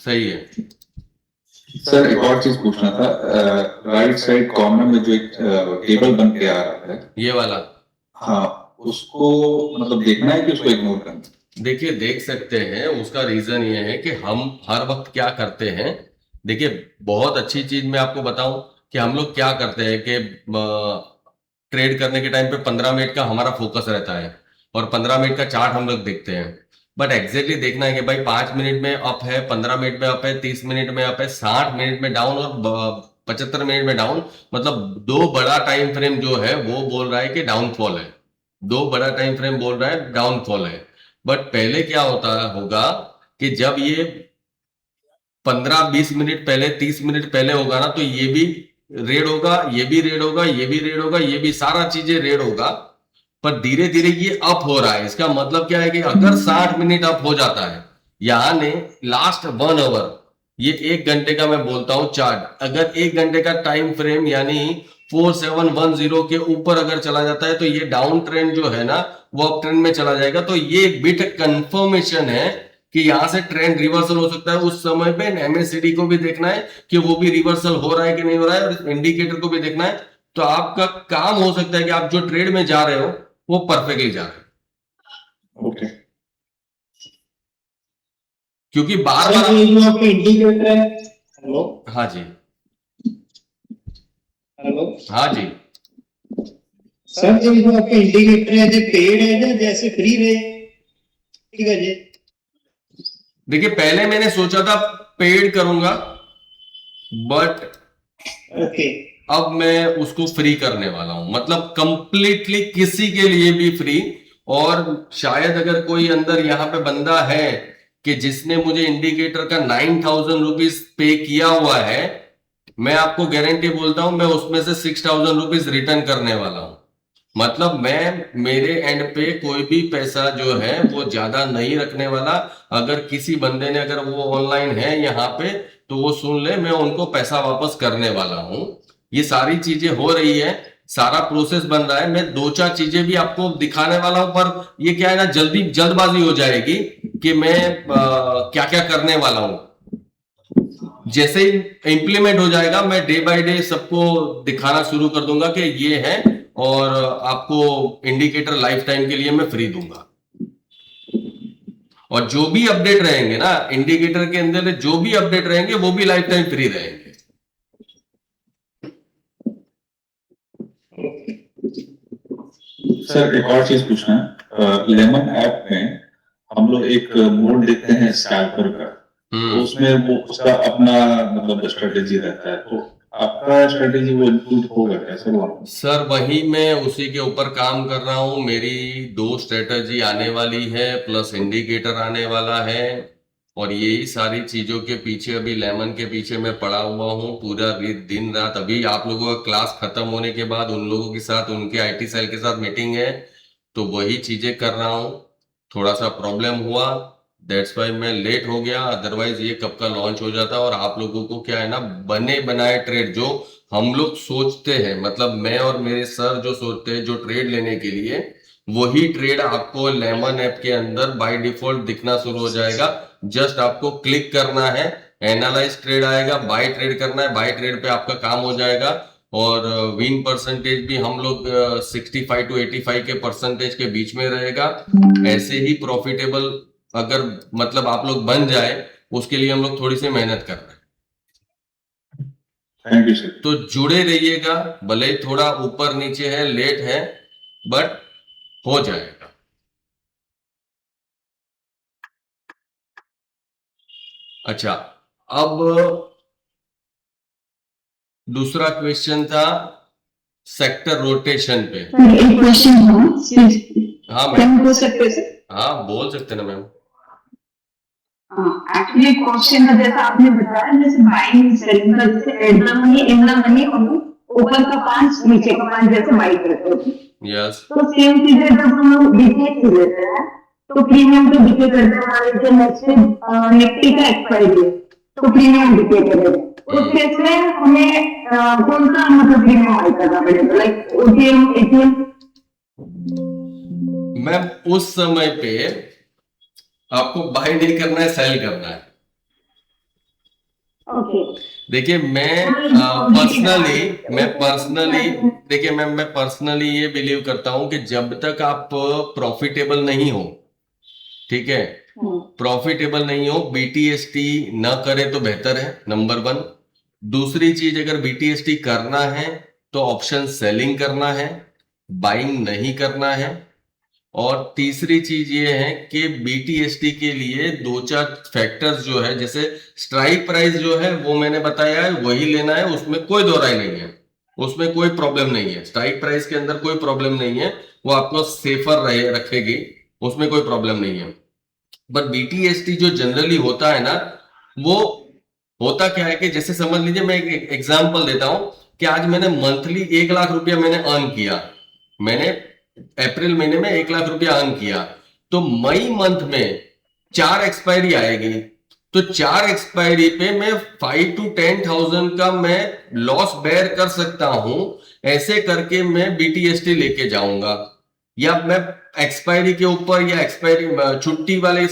सही है। सर एक और चीज पूछना था, राइट साइड कॉर्नर में जो एक टेबल बन के आ रहा है, ये वाला, हाँ, उसको मतलब देखना है कि उसको इग्नोर करना है? देखिए देख सकते हैं, उसका रीजन ये है कि हम हर वक्त क्या करते हैं। देखिए बहुत अच्छी चीज मैं आपको बताऊं कि हम लोग क्या करते हैं कि ट्रेड करने के टाइम पे 15 मिनट का हमारा फोकस रहता है और 15 मिनट का चार्ट हम लोग देखते हैं। बट एग्जैक्टली देखना है कि भाई 5 मिनट में अप है, 15 मिनट में अप है, 30 मिनट में अप है, 60 मिनट में डाउन और 75 मिनट में डाउन। मतलब दो बड़ा टाइम फ्रेम जो है वो बोल रहा है कि डाउनफॉल है, दो बड़ा टाइम फ्रेम बोल रहा है डाउनफॉल है। बट पहले क्या होता होगा कि जब ये 15-20 मिनट पहले, 30 मिनट पहले होगा ना, तो ये भी रेड होगा, ये भी रेड होगा, ये भी रेड होगा, ये भी सारा चीजें रेड होगा। पर धीरे धीरे ये अप हो रहा है, इसका मतलब क्या है कि अगर 60 मिनट अप हो जाता है, यानी लास्ट 1 आवर, ये 1 घंटे का मैं बोलता हूं चार्ट, अगर 1 घंटे का टाइम फ्रेम यानी 4710 के ऊपर अगर चला जाता है तो ये डाउन ट्रेंड जो है ना वो अप ट्रेंड में चला जाएगा। तो ये एक बिट कंफर्मेशन है कि यहां से ट्रेंड रिवर्सल हो सकता है। उस समय पे एमएससीडी को भी देखना है कि वो भी रिवर्सल हो रहा है कि नहीं हो रहा है, और इंडिकेटर को भी देखना है। तो आपका काम हो सकता है कि आप जो ट्रेड में जा रहे हो वो परफेक्टली जा रहे हो। ओके। क्योंकि बार सर बार, ये जो आपका इंडिकेटर है, हेलो हाँ जी, हेलो हाँ जी, सर ये जो आपका इंडिकेटर है जो पेड है ना जैसे फ्री रहे, ठीक है जी। देखिए पहले मैंने सोचा था पेड करूंगा, बट ओके अब मैं उसको फ्री करने वाला हूं, मतलब कंप्लीटली किसी के लिए भी फ्री। और शायद अगर कोई अंदर यहां पे बंदा है कि जिसने मुझे इंडिकेटर का 9,000 रुपीज पे किया हुआ है, मैं आपको गारंटी बोलता हूं मैं उसमें से 6,000 रुपीज रिटर्न करने वाला हूं। मतलब मैं मेरे एंड पे कोई भी पैसा जो है वो ज्यादा नहीं रखने वाला। अगर किसी बंदे ने, अगर वो ऑनलाइन है यहाँ पे, तो वो सुन ले, मैं उनको पैसा वापस करने वाला हूँ। ये सारी चीजें हो रही है, सारा प्रोसेस बन रहा है। मैं दो चार चीजें भी आपको दिखाने वाला हूं, पर ये क्या है ना, जल्दबाजी हो जाएगी कि मैं क्या क्या करने वाला हूं। जैसे ही इंप्लीमेंट हो जाएगा मैं डे बाय डे सबको दिखाना शुरू कर दूंगा कि ये है, और आपको इंडिकेटर लाइफ टाइम के लिए मैं फ्री दूंगा। और जो भी अपडेट रहेंगे ना इंडिकेटर के अंदर, जो भी अपडेट रहेंगे वो भी लाइफ टाइम फ्री रहेंगे। सर एक और चीज पूछना है, लेमन ऐप में हम लोग एक मोड देखते हैं स्कैल्पर का, तो उसमें वो उसका अपना मतलब स्ट्रेटेजी रहता है, तो आपका स्ट्रेटेजी वो इंक्लूड होगा कैसे वो? सर वही मैं उसी के ऊपर काम कर रहा हूं। मेरी दो स्ट्रेटजी आने वाली है, प्लस इंडिकेटर आने वाला है, और यही सारी चीजों के पीछे, अभी लेमन के पीछे मैं पड़ा हुआ हूँ पूरा दिन रात। अभी आप लोगों का क्लास खत्म होने के बाद उन लोगों के साथ, उनके आईटी सेल के साथ मीटिंग है, तो वही चीजें कर रहा हूँ। थोड़ा सा प्रॉब्लम हुआ, दैट्स वाई मैं लेट हो गया, अदरवाइज ये कब का लॉन्च हो जाता। और आप लोगों को क्या है ना, बने बनाए ट्रेड जो हम लोग सोचते हैं, मतलब मैं और मेरे सर जो सोचते हैं जो ट्रेड लेने के लिए, वही ट्रेड आपको लेमन ऐप के अंदर बाय डिफॉल्ट दिखना शुरू हो जाएगा। जस्ट आपको क्लिक करना है, एनालाइज ट्रेड आएगा, बाय ट्रेड करना है, बाय ट्रेड पे आपका काम हो जाएगा। और विन परसेंटेज भी हम लोग 65 to 85 के परसेंटेज के बीच में रहेगा। ऐसे ही प्रॉफिटेबल अगर मतलब आप लोग बन जाए, उसके लिए हम लोग थोड़ी सी मेहनत कर रहे हैं। Thank you sir. तो जुड़े रहिएगा, भले ही थोड़ा ऊपर नीचे है, लेट है, बट हो जाएगा। अच्छा, अब दूसरा क्वेश्चन था सेक्टर रोटेशन पे। एक क्वेश्चन हाँ क्या मैम, पूछ सकते हैं सर? हाँ बोल सकते ना मैम। एक्चुअली क्वेश्चन था जैसा आपने बताया, जैसे बाइंग सेलिंग का, जैसे at the money, in the money और ऊपर का 5 नीचे का 5 जैसे बाई करते हैं, यस, तो सेम चीजें जब हम लोग डीके से देते हैं तो प्रीमियम तो डीके करते हैं। हमारे जो नेक्स्ट निफ्टी का एक्सपायरी है तो प्रीमियम डीके करेगा। उस केस में हमें कौन सा मतलब प्रीमियम बाई करना पड़ेगा, लाइक ओटीएम, एटीएम? मैम उस समय पे आपको बाय नहीं करना है, सेल करना है। ओके। देखिए मैं पर्सनली ये बिलीव करता हूं कि जब तक आप प्रॉफिटेबल नहीं हो, ठीक है, प्रॉफिटेबल नहीं हो, बीटीएसटी न करे तो बेहतर है, नंबर 1। दूसरी चीज, अगर बीटीएसटी करना है तो ऑप्शन सेलिंग करना है, बाइंग नहीं करना है। और तीसरी चीज ये है कि बीटीएसटी के लिए 2-4 फैक्टर्स जो है, जैसे स्ट्राइक प्राइस जो है वो मैंने बताया है, वही लेना है, उसमें कोई दो राय नहीं है, उसमें कोई प्रॉब्लम नहीं है। स्ट्राइक प्राइस के अंदर कोई प्रॉब्लम नहीं है, वो आपको सेफर रखेगी, उसमें कोई प्रॉब्लम नहीं है। बट बीटीएसटी जो जनरली होता है ना, वो होता क्या है कि जैसे समझ लीजिए, मैं एक एग्जांपल देता हूं कि आज मैंने मंथली 1 लाख रुपया मैंने अर्न किया, मैंने अप्रैल महीने में 1 लाख रुपया अर्न किया, तो मई मंथ में 4 एक्सपायरी आएगी, तो 4 एक्सपायरी पे मैं 5 to 10,000 का मैं लॉस बेयर कर सकता हूं। ऐसे करके मैं बीटीएसटी लेके जाऊंगा, या मैं एक्सपायरी के ऊपर, या एक्सपायरी छुट्टी वाले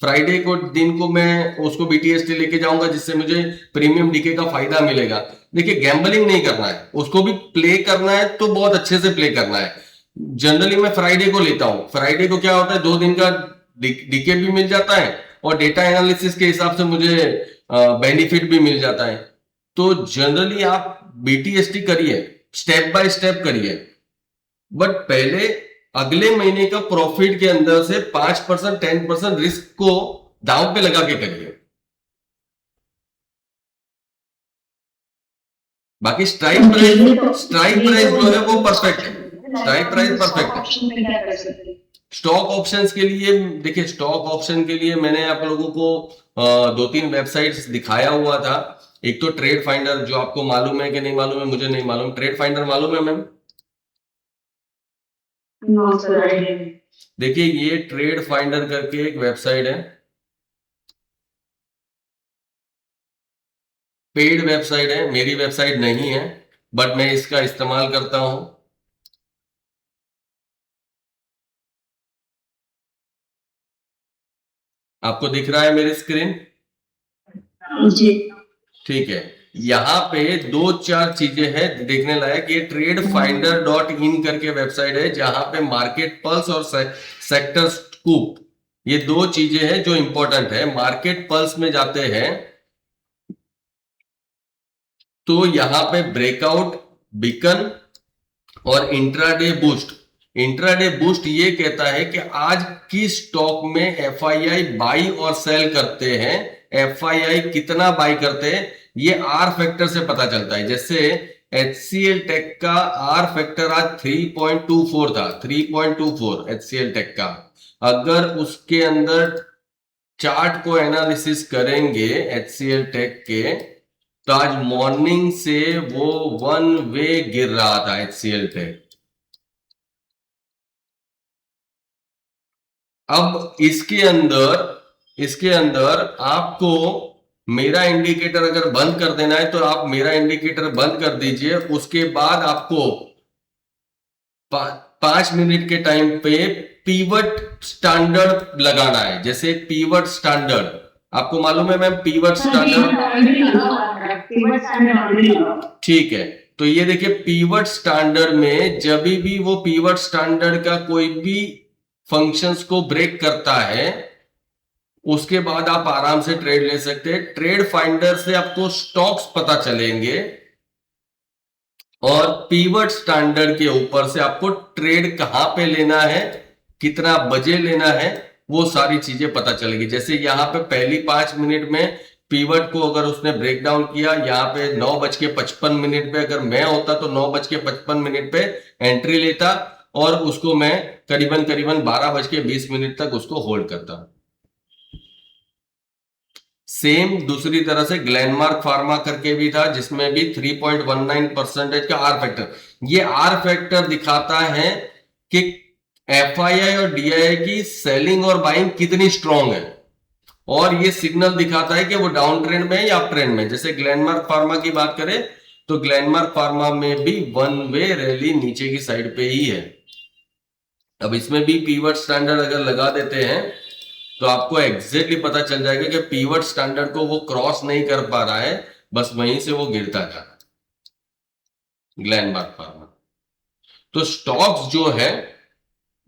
फ्राइडे को दिन को मैं उसको बीटीएसटी लेके जाऊंगा, जिससे मुझे प्रीमियम डीके का फायदा मिलेगा। देखिए गैम्बलिंग नहीं करना है, उसको भी प्ले करना है तो बहुत अच्छे से प्ले करना है। जनरली मैं फ्राइडे को लेता हूं, फ्राइडे को क्या होता है, 2 दिन का डीके भी मिल जाता है और डेटा एनालिसिस के हिसाब से मुझे बेनिफिट भी मिल जाता है। तो जनरली आप बीटीएसटी करिए, स्टेप बाय स्टेप करिए, बट पहले अगले महीने का प्रॉफिट के अंदर से 5% 10% रिस्क को दांव पे लगा के करिए। बाकी स्ट्राइक प्राइस जो है वो परफेक्ट है, स्ट्राइक प्राइस परफेक्ट है। स्टॉक ऑप्शंस के लिए, देखिए स्टॉक ऑप्शन के लिए मैंने आप लोगों को 2-3 वेबसाइट्स दिखाया हुआ था। एक तो ट्रेड फाइंडर, जो आपको मालूम है कि नहीं मालूम है मुझे नहीं मालूम। ट्रेड फाइंडर मालूम है मैम? देखिए ये ट्रेड फाइंडर करके एक वेबसाइट है, पेड वेबसाइट है, मेरी वेबसाइट नहीं है, बट मैं इसका इस्तेमाल करता हूं। आपको दिख रहा है मेरी स्क्रीन? जी। ठीक है, यहाँ पे 2-4 चीजें हैं देखने लायक। ये tradefinder.in करके वेबसाइट है, जहां पे मार्केट पल्स और सेक्टर स्कूप, ये 2 चीजें हैं जो इंपॉर्टेंट है। मार्केट पल्स में जाते हैं तो यहाँ पे ब्रेकआउट, बीकन और इंट्राडे बूस्ट। इंट्राडे बूस्ट ये कहता है कि आज किस स्टॉक में एफआईआई बाई और सेल करते हैं, एफआईआई कितना बाई करते हैं, ये आर फैक्टर से पता चलता है। जैसे एचसीएल टेक का आर फैक्टर आज 3.24 था, 3.24 एचसीएल टेक का। अगर उसके अंदर चार्ट को एनालिसिस करेंगे एचसीएल टेक के, तो आज मॉर्निंग से वो 1 वे गिर रहा था एचसीएल टेक। अब इसके अंदर आपको मेरा इंडिकेटर अगर बंद कर देना है तो आप मेरा इंडिकेटर बंद कर दीजिए। उसके बाद आपको 5 मिनट के टाइम पे पीवट स्टैंडर्ड लगाना है। जैसे पीवट स्टैंडर्ड आपको मालूम है मैम, पीवट स्टैंडर्ड? ठीक है, तो ये देखिए पीवट स्टैंडर्ड में जब भी वो पीवट स्टैंडर्ड का कोई भी फंक्शंस को ब्रेक करता है, उसके बाद आप आराम से ट्रेड ले सकते हैं। ट्रेड फाइंडर से आपको स्टॉक्स पता चलेंगे और पीवट स्टैंडर्ड के ऊपर से आपको ट्रेड कहां पे लेना है, कितना बजे लेना है, वो सारी चीजें पता चलेगी। जैसे यहां पे पहली 5 मिनट में पीवट को अगर उसने ब्रेक डाउन किया यहाँ पे 9:55 पे, अगर मैं होता तो 9:55 पे एंट्री लेता और उसको मैं करीबन 12:20 तक उसको होल्ड करता। सेम दूसरी तरह से ग्लेनमार्क फार्मा करके भी था, जिसमें भी 3.19% का आर फैक्टर। ये आर फैक्टर दिखाता है कि एफआईआई और डीआईआई की सेलिंग और बाइंग कितनी स्ट्रांग है, और ये सिग्नल दिखाता है कि वो डाउन ट्रेंड में है या अप ट्रेंड में। जैसे ग्लेनमार्क फार्मा की बात करें तो ग्लेनमार्क फार्मा में भी वन वे रैली नीचे की साइड पे ही है। अब इसमें भी पीवट स्टैंडर्ड अगर लगा देते हैं तो आपको एग्जैक्टली पता चल जाएगा कि पीवट स्टैंडर्ड को वो क्रॉस नहीं कर पा रहा है, बस वहीं से वो गिरता जा रहा है ग्लेनमार्क फार्मा। तो स्टॉक्स जो है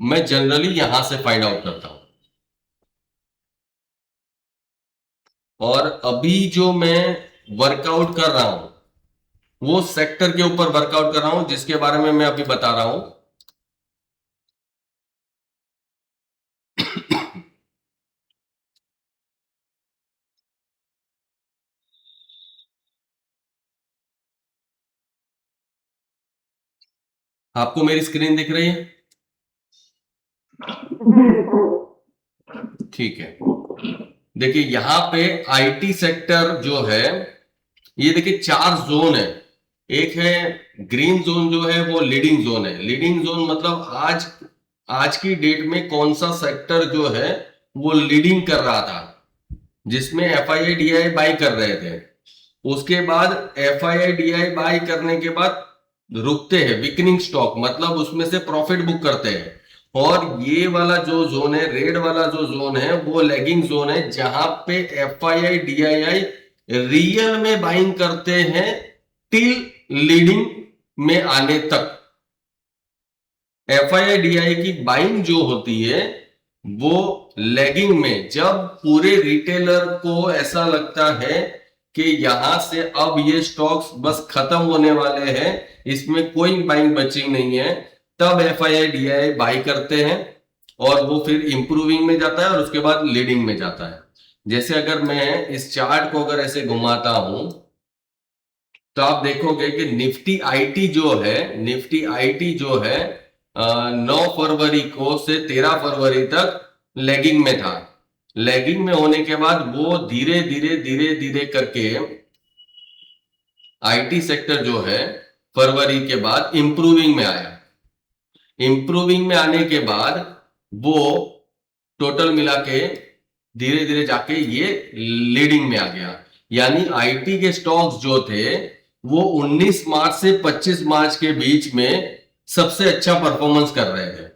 मैं जनरली यहां से फाइंड आउट करता हूं, और अभी जो मैं वर्कआउट कर रहा हूं वो सेक्टर के ऊपर वर्कआउट कर रहा हूं, जिसके बारे में मैं अभी बता रहा हूं। आपको मेरी स्क्रीन दिख रही है? ठीक है, देखिए यहां पे आईटी सेक्टर जो है, ये देखिए 4 जोन है। एक है ग्रीन जोन, जो है वो लीडिंग जोन है। लीडिंग जोन मतलब आज की डेट में कौन सा सेक्टर जो है वो लीडिंग कर रहा था, जिसमें एफआईआई डीआई बाई कर रहे थे। उसके बाद एफआईआई डीआई बाई करने के बाद रुकते हैं, वीकनिंग स्टॉक, मतलब उसमें से प्रॉफिट बुक करते हैं। और ये वाला जो जोन है, रेड वाला जो जोन है, वो लैगिंग जोन है, जहां पे एफआईआई डीआईआई रियल में बाइंग करते हैं टिल लीडिंग में आने तक। एफआईआई डीआई की बाइंग जो होती है वो लैगिंग में, जब पूरे रिटेलर को ऐसा लगता है कि यहां से अब ये स्टॉक्स बस खत्म होने वाले हैं, इसमें कोई बाइंग बची नहीं है, तब एफआईआई डीआई बाई करते हैं और वो फिर इंप्रूविंग में जाता है और उसके बाद लीडिंग में जाता है। जैसे अगर मैं इस चार्ट को अगर ऐसे घुमाता हूं तो आप देखोगे कि निफ्टी आईटी जो है 9 फरवरी को से 13 फरवरी तक लैगिंग में था। लैगिंग में होने के बाद वो धीरे धीरे करके आईटी सेक्टर जो है फरवरी के बाद इंप्रूविंग में आया। इंप्रूविंग में आने के बाद वो टोटल मिला के धीरे धीरे जाके ये लीडिंग में आ गया। यानी आईटी के स्टॉक्स जो थे वो 19 मार्च से 25 मार्च के बीच में सबसे अच्छा परफॉर्मेंस कर रहे थे।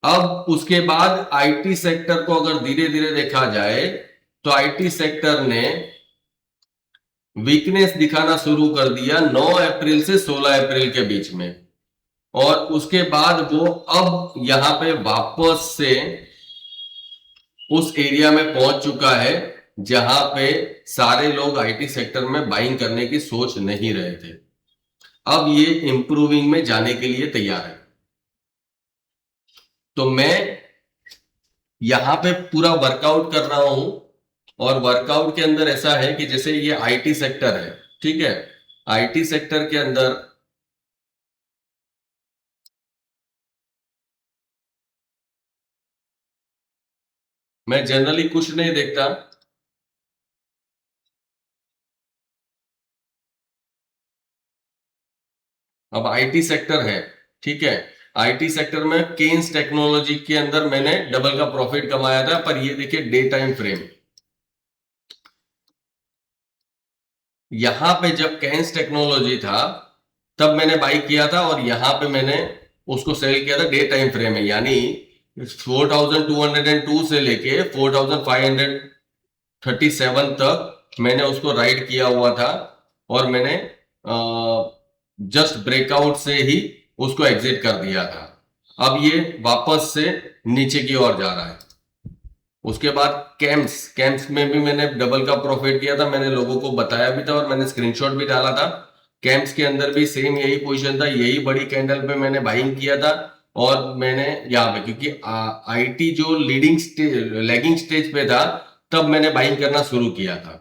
अब उसके बाद आईटी सेक्टर को अगर धीरे धीरे देखा जाए तो आईटी सेक्टर ने वीकनेस दिखाना शुरू कर दिया 9 अप्रैल से 16 अप्रैल के बीच में, और उसके बाद वो अब यहां पे वापस से उस एरिया में पहुंच चुका है जहां पे सारे लोग आईटी सेक्टर में बाइंग करने की सोच नहीं रहे थे। अब ये इंप्रूविंग में जाने के लिए तैयार है। तो मैं यहां पे पूरा वर्कआउट कर रहा हूं, और वर्कआउट के अंदर ऐसा है कि जैसे ये आईटी सेक्टर है, ठीक है, आईटी सेक्टर के अंदर मैं जनरली कुछ नहीं देखता। अब आईटी सेक्टर है, ठीक है, आईटी सेक्टर में केन्स टेक्नोलॉजी के अंदर मैंने डबल का प्रॉफिट कमाया था, पर ये देखिए डे टाइम फ्रेम, यहां पे जब केन्स टेक्नोलॉजी था तब मैंने बाई किया था, और यहां पे मैंने उसको सेल किया था डे टाइम फ्रेम में, यानी 4202 से लेके 4537 तक मैंने उसको राइड किया हुआ था, और मैंने जस्ट ब्रेकआउट से ही उसको एग्जिट कर दिया था। अब ये वापस से नीचे की ओर जा रहा है। उसके बाद कैम्स में भी मैंने डबल का प्रॉफिट किया था, मैंने लोगों को बताया भी था और मैंने स्क्रीनशॉट भी डाला था। कैम्स के अंदर भी सेम यही पोजीशन था, यही बड़ी कैंडल पे मैंने बाइंग किया था, और मैंने यहाँ पे क्योंकि आईटी जो लैगिंग स्टेज पे था तब मैंने बाइंग करना शुरू किया था।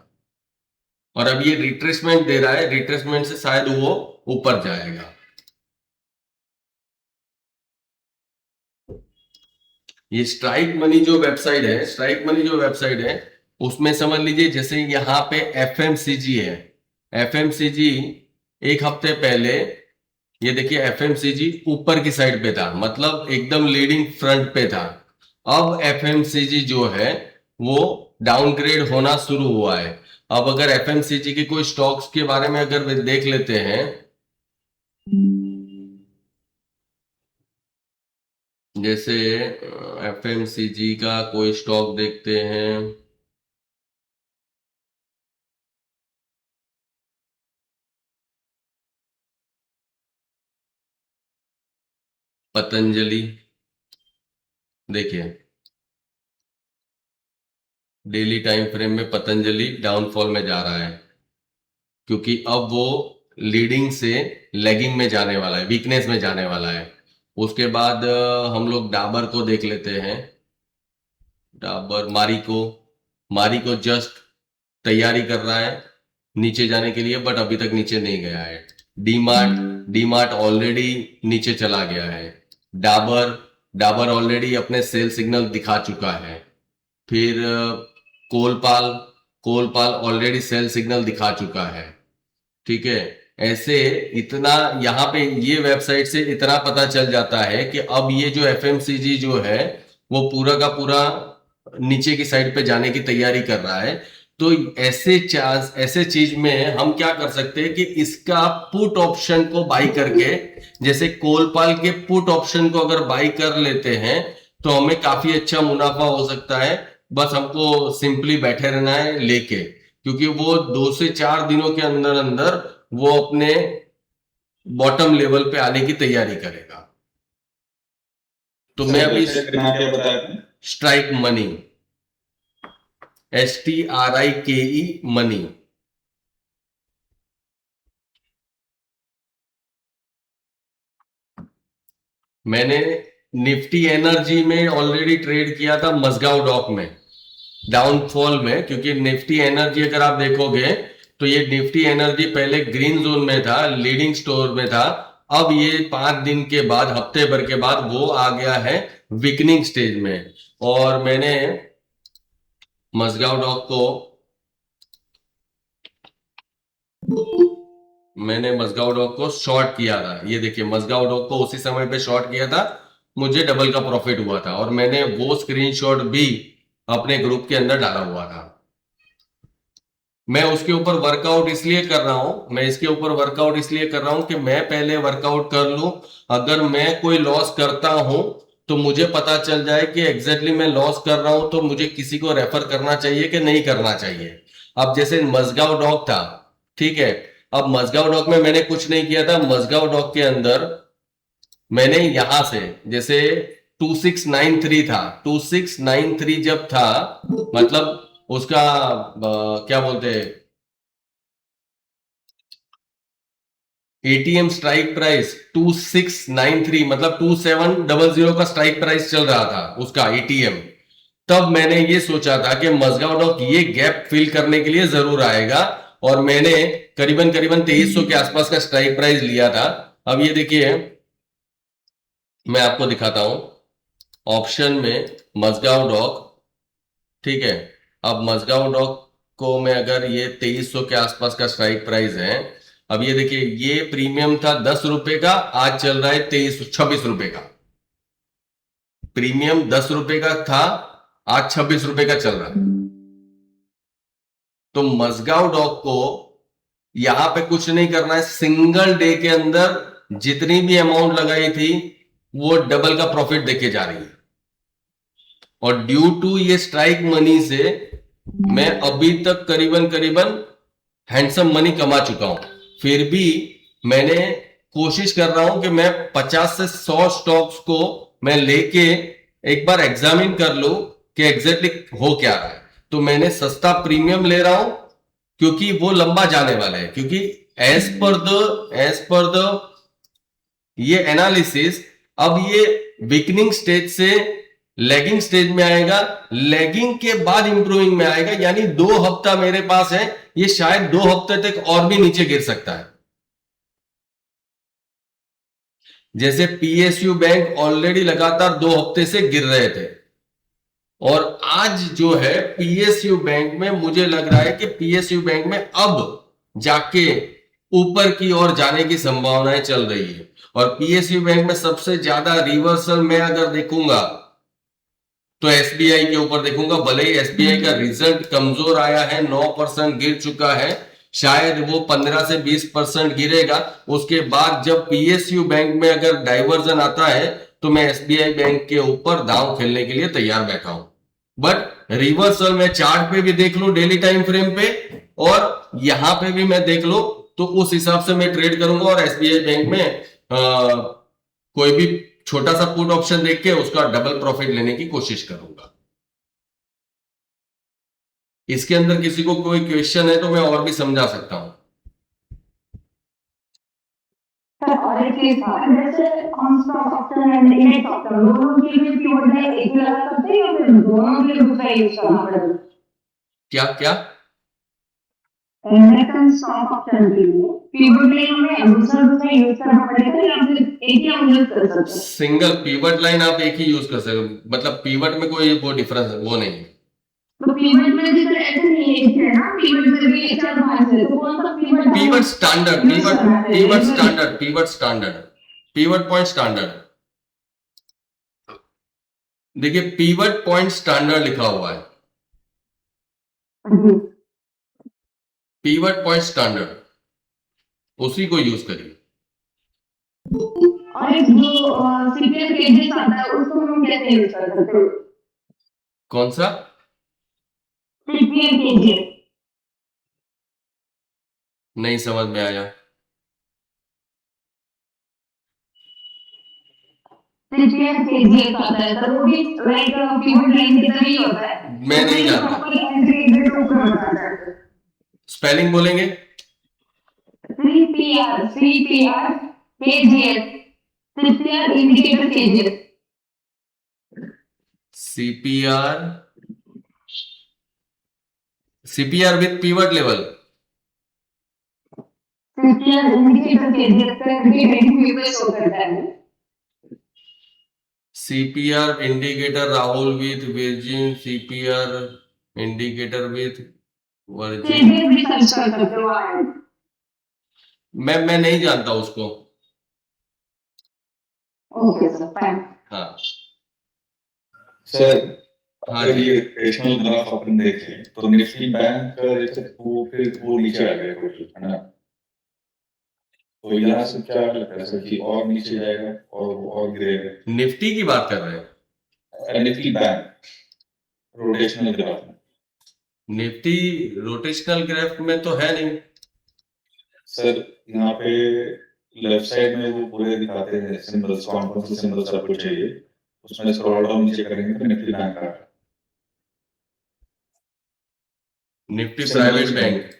और अब ये रिट्रेसमेंट दे रहा है, रिट्रेसमेंट से शायद वो ऊपर जाएगा। ये स्ट्राइक मनी जो वेबसाइट है उसमें समझ लीजिए जैसे यहाँ पे एफएमसीजी है। एफएमसीजी एक हफ्ते पहले ये देखिए एफएमसीजी ऊपर की साइड पे था, मतलब एकदम लीडिंग फ्रंट पे था। अब एफएमसीजी जो है वो डाउनग्रेड होना शुरू हुआ है। अब अगर एफएमसीजी के कोई स्टॉक्स के बारे में अगर देख लेते हैं, जैसे एफएमसीजी का कोई स्टॉक देखते हैं, पतंजलि। देखिए डेली टाइम फ्रेम में पतंजलि डाउनफॉल में जा रहा है, क्योंकि अब वो लीडिंग से लैगिंग में जाने वाला है, वीकनेस में जाने वाला है। उसके बाद हम लोग डाबर को देख लेते हैं। डाबर मारी को जस्ट तैयारी कर रहा है नीचे जाने के लिए, बट अभी तक नीचे नहीं गया है। डीमार्ट ऑलरेडी नीचे चला गया है। डाबर ऑलरेडी अपने सेल सिग्नल दिखा चुका है। फिर कोलपाल ऑलरेडी सेल सिग्नल दिखा चुका है। ठीक है, ऐसे इतना यहाँ पे ये वेबसाइट से इतना पता चल जाता है कि अब ये जो एफएमसीजी जो है वो पूरा का पूरा नीचे की साइड पे जाने की तैयारी कर रहा है। तो ऐसे चीज में हम क्या कर सकते हैं कि इसका पुट ऑप्शन को बाई करके, जैसे कोलपाल के पुट ऑप्शन को अगर बाई कर लेते हैं तो हमें काफी अच्छा मुनाफा हो सकता है। बस हमको सिंपली बैठे रहना है लेके, क्योंकि वो 2 से 4 दिनों के अंदर अंदर वो अपने बॉटम लेवल पे आने की तैयारी करेगा। तो मैं अभी स्ट्राइक मनी, STRIKE मनी, मैंने निफ्टी एनर्जी में ऑलरेडी ट्रेड किया था, मजगांव डॉक में डाउनफॉल में। क्योंकि निफ्टी एनर्जी अगर आप देखोगे तो ये निफ्टी एनर्जी पहले ग्रीन जोन में था, लीडिंग स्टोर में था। अब ये 5 दिन के बाद, हफ्ते भर के बाद वो आ गया है वीकनिंग स्टेज में। और मैंने मजगांव डॉक को शॉर्ट किया था। ये देखिए मजगांव डॉक को उसी समय पे शॉर्ट किया था, मुझे डबल का प्रॉफिट हुआ था। और मैंने वो स्क्रीनशॉट भी अपने ग्रुप के अंदर डाला हुआ था। मैं उसके ऊपर वर्कआउट इसलिए कर रहा हूं, कि मैं पहले वर्कआउट कर लूं। अगर मैं कोई लॉस करता हूं तो मुझे पता चल जाए कि एग्जैक्टली मैं लॉस कर रहा हूं, तो मुझे किसी को रेफर करना चाहिए कि नहीं करना चाहिए। अब जैसे मजगांव डॉक था, ठीक है, अब मजगांव डॉक में मैंने कुछ नहीं किया था। मजगांव डॉक के अंदर मैंने यहां से, जैसे 2693 था, 2693 जब था, मतलब उसका क्या बोलते हैं, एटीएम स्ट्राइक प्राइस 2693, मतलब 2700 का स्ट्राइक प्राइस चल रहा था उसका एटीएम। तब मैंने ये सोचा था कि मजगांव डॉक ये गैप फिल करने के लिए जरूर आएगा, और मैंने करीबन 2300 के आसपास का स्ट्राइक प्राइस लिया था। अब ये देखिए मैं आपको दिखाता हूं, ऑप्शन में मजगांव डॉक, ठीक है। अब मजगांव डॉक को मैं अगर, ये 2300 के आसपास का स्ट्राइक प्राइस है। अब ये देखिए ये प्रीमियम था 10 रुपए का, आज चल रहा है 26 रुपए का। प्रीमियम 10 रुपए का था, आज 26 रुपए का चल रहा है। तो मजगांव डॉक को यहां पे कुछ नहीं करना है, सिंगल डे के अंदर जितनी भी अमाउंट लगाई थी वो डबल का प्रॉफिट देके जा रही है। और ड्यू टू ये स्ट्राइक मनी से मैं अभी तक करीबन हैंडसम मनी कमा चुका हूं। फिर भी मैंने कोशिश कर रहा हूं कि मैं 50 से 100 स्टॉक्स को मैं लेके एक बार एग्जामिन कर लूं कि एग्जैक्टली हो क्या रहा है। तो मैंने सस्ता प्रीमियम ले रहा हूं क्योंकि वो लंबा जाने वाला है। क्योंकि एज पर द ये एनालिसिस, अब ये वीकनिंग स्टेज से लैगिंग स्टेज में आएगा, लैगिंग के बाद इंप्रूविंग में आएगा, यानी 2 हफ्ता मेरे पास है, ये शायद 2 हफ्ते तक और भी नीचे गिर सकता है। जैसे पीएसयू बैंक ऑलरेडी लगातार 2 हफ्ते से गिर रहे थे, और आज जो है पीएसयू बैंक में मुझे लग रहा है कि पीएसयू बैंक में अब जाके ऊपर की ओर जाने की संभावनाएं चल रही है। और पीएसयू बैंक में सबसे ज्यादा रिवर्सल में अगर देखूंगा तो एसबीआई के ऊपर देखूंगा। भले ही एसबीआई का रिजल्ट कमजोर आया है, 9% गिर चुका है, शायद वो 15 से 20% गिरेगा। उसके बाद जब पीएसयू बैंक में अगर डाइवर्जन आता है तो मैं एसबीआई बैंक के ऊपर दांव खेलने के लिए तैयार बैठा हूं। बट रिवर्सल में चार्ट पे भी देख लो, डेली टाइम फ्रेम पे, और यहां पे भी मैं देख लो, तो उस हिसाब से मैं ट्रेड करूंगा। और एसबीआई बैंक में कोई भी छोटा सा पुट ऑप्शन देख के उसका डबल प्रॉफिट लेने की कोशिश करूंगा। इसके अंदर किसी को कोई क्वेश्चन है तो मैं और भी समझा सकता हूं। और एक चीज जैसे on stock option and index option दोनों के लिए कीवर्ड है एक ही लगा सकते हैं या फिर दोनों के लिए दूसरा यूज करना पड़ेगा? क्या क्या इंडेक्स एंड स्टॉक ऑप्शन के लिए कीवर्ड में हमें दूसरा यूज करना पड़ेगा या फिर एक ही हम यूज कर सकते हैं? सिंगल पीवट लाइन आप एक ही यूज कर सकते हो, मतलब पीवट में कोई वो डिफरेंस वो नहीं है। तो पीवट में भी तो ऐसे नहीं है ना, पीवट में भी 4 5 है, तो कौन सा pivot? Pivot standard, pivot point standard. देखिए पीवट पॉइंट स्टैंडर्ड लिखा हुआ है, पीवट पॉइंट स्टैंडर्ड, उसी को यूज करिए। और एक जो सीपीएम केजेस आता है उसको हम कैसे यूज कर सकते हैं? कौन सा? सीपीएम केजेस नहीं समझ में आया। सीपीएम केजेस आता है तो वो भी लाइक पीवट लाइन की तरह ही होता है। मैं नहीं जानता, स्पेलिंग बोलेंगे? सीपीआर केजेस, सीपीआर इंडिकेटर केजेस, CPR with pivot level, CPR indicator केजेस का इंडिकेटर पीवट शो करता है। सीपीआर इंडिकेटर राहुल विद वर्जिन, सीपीआर इंडिकेटर विद वर्जिन, केजेस भी सर्च कर सकते हो आप। मैं नहीं जानता उसको। Okay sir, fine. हाँ सर, हाँ अगर जी। ये रेशनल ग्राफ अपन देखें तो निफ्टी बैंक का जैसे वो नीचे आ गया कुछ, है ना? तो यहाँ से क्या लगता है सर कि और नीचे जाएगा और गिरेगा? निफ्टी की बात कर रहे हैं? निफ्टी बैंक रोटेशनल ग्राफ में निफ्टी रोटेशनल ग्राफ में तो है नहीं सर। यहाँ पे लेफ्ट साइड में वो पूरे दिखाते हैं सिंबल्स, कौन से सिंबल्स आपको चाहिए, उसमें स्क्रॉल डाउन नीचे करेंगे तो निफ्टी बैंक का, निफ्टी प्राइवेट बैंक,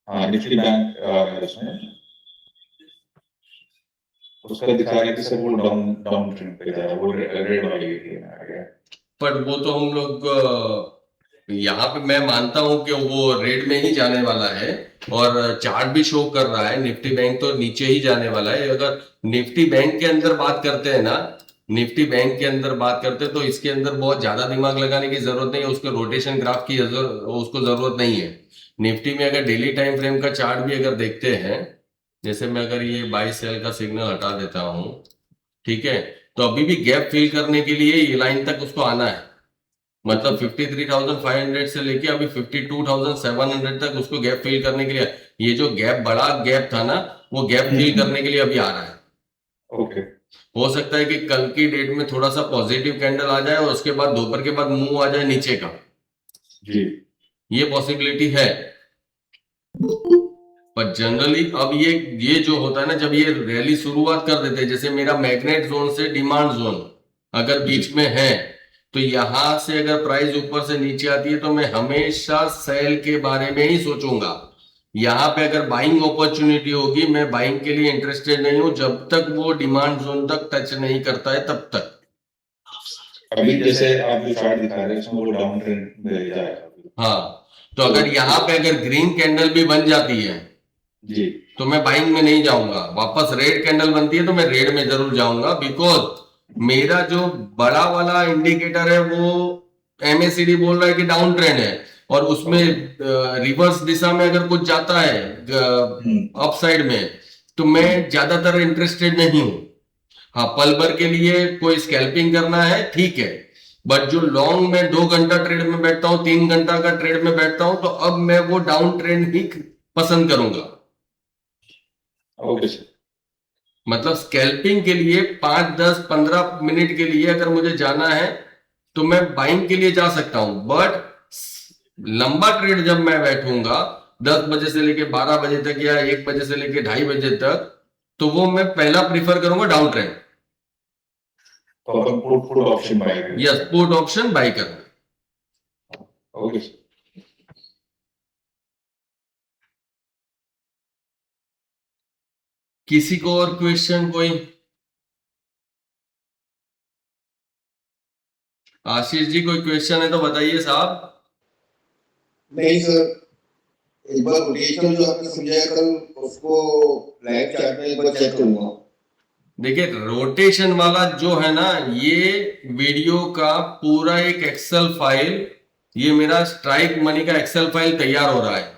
हाँ निफ्टी बैंक है उसमें, उसका दिखा रहा है कि सर वो डाउन ट्रेंड पे जा रहा है, वो रेड वाली एरिया आ गया। पर वो तो हम लोग यहाँ पे मैं मानता हूं कि वो रेड में ही जाने वाला है, और चार्ट भी शो कर रहा है निफ्टी बैंक तो नीचे ही जाने वाला है। अगर निफ्टी बैंक के अंदर बात करते हैं ना, निफ्टी बैंक के अंदर बात करते हैं तो इसके अंदर बहुत ज्यादा दिमाग लगाने की जरूरत नहीं है, उसके रोटेशन ग्राफ की उसको जरूरत नहीं है। निफ्टी में अगर डेली टाइम फ्रेम का चार्ट भी अगर देखते हैं, जैसे मैं अगर ये बाई सेल का सिग्नल हटा देता हूं, ठीक है, तो अभी भी गैप फिल करने के लिए ये लाइन तक उसको आना है, मतलब 53,500 से लेके अभी 52,700 तक उसको गैप फिल करने के लिए, ये जो गैप बड़ा गैप था ना, वो गैप फिल करने के लिए अभी आ रहा है। ओके, हो सकता है कि कल की डेट में थोड़ा सा पॉजिटिव कैंडल आ जाए और उसके बाद दोपहर के बाद मूव आ जाए नीचे का, जी ये पॉसिबिलिटी है। पर जनरली अब ये जो होता है ना, जब ये रैली शुरुआत कर देते हैं, जैसे मेरा मैग्नेट जोन से डिमांड जोन अगर बीच में है, तो यहां से अगर प्राइस ऊपर से नीचे आती है तो मैं हमेशा सेल के बारे में ही सोचूंगा। यहां पे अगर बाइंग अपॉर्चुनिटी होगी, मैं बाइंग के लिए इंटरेस्टेड नहीं हूं जब तक वो डिमांड जोन तक टच नहीं करता है, तब तक। अभी जैसे आप जो चार्ट दिखा रहे हैं इसमें वो डाउन ट्रेंड में जाएगा। हाँ, तो अगर यहाँ पे अगर ग्रीन कैंडल भी बन जाती है जी, तो मैं बाइंग में नहीं जाऊंगा, वापस रेड कैंडल बनती है तो मैं रेड में जरूर जाऊंगा, बिकॉज मेरा जो बड़ा वाला इंडिकेटर है वो MACD बोल रहा है कि डाउन ट्रेंड है, और उसमें रिवर्स दिशा में अगर कुछ जाता है अप साइड में तो मैं ज्यादातर इंटरेस्टेड नहीं हूं। हाँ, पल भर के लिए कोई स्कैल्पिंग करना है ठीक है, बट जो लॉन्ग में 2 घंटा ट्रेड में बैठता हूं, 3 घंटा का ट्रेड में बैठता हूं, तो अब मैं वो डाउन ट्रेंड ही पसंद करूंगा। Okay sir. मतलब स्कैल्पिंग के लिए 5, 10, 15 मिनट के लिए अगर मुझे जाना है तो मैं बाइंग के लिए जा सकता हूं, बट लंबा ट्रेड जब मैं बैठूंगा 10 बजे से लेके 12 बजे तक या 1 बजे से लेके 2:30 बजे तक, तो वो मैं पहला प्रीफर करूंगा डाउन ट्रेंड। तो अपन पुट ऑप्शन बाय करें। यस, पुट ऑप्शन बाय करना। Okay sir. किसी को और क्वेश्चन कोई? आशीष जी कोई क्वेश्चन है तो बताइए साहब। नहीं सर, एक बार रोटेशन जो आपने समझाया कल उसको लाइव चार्ट में एक बार चेक करूंगा। देखिए रोटेशन वाला जो है ना, ये वीडियो का पूरा एक एक्सेल फाइल, ये मेरा स्ट्राइक मनी का एक्सेल फाइल तैयार हो रहा है।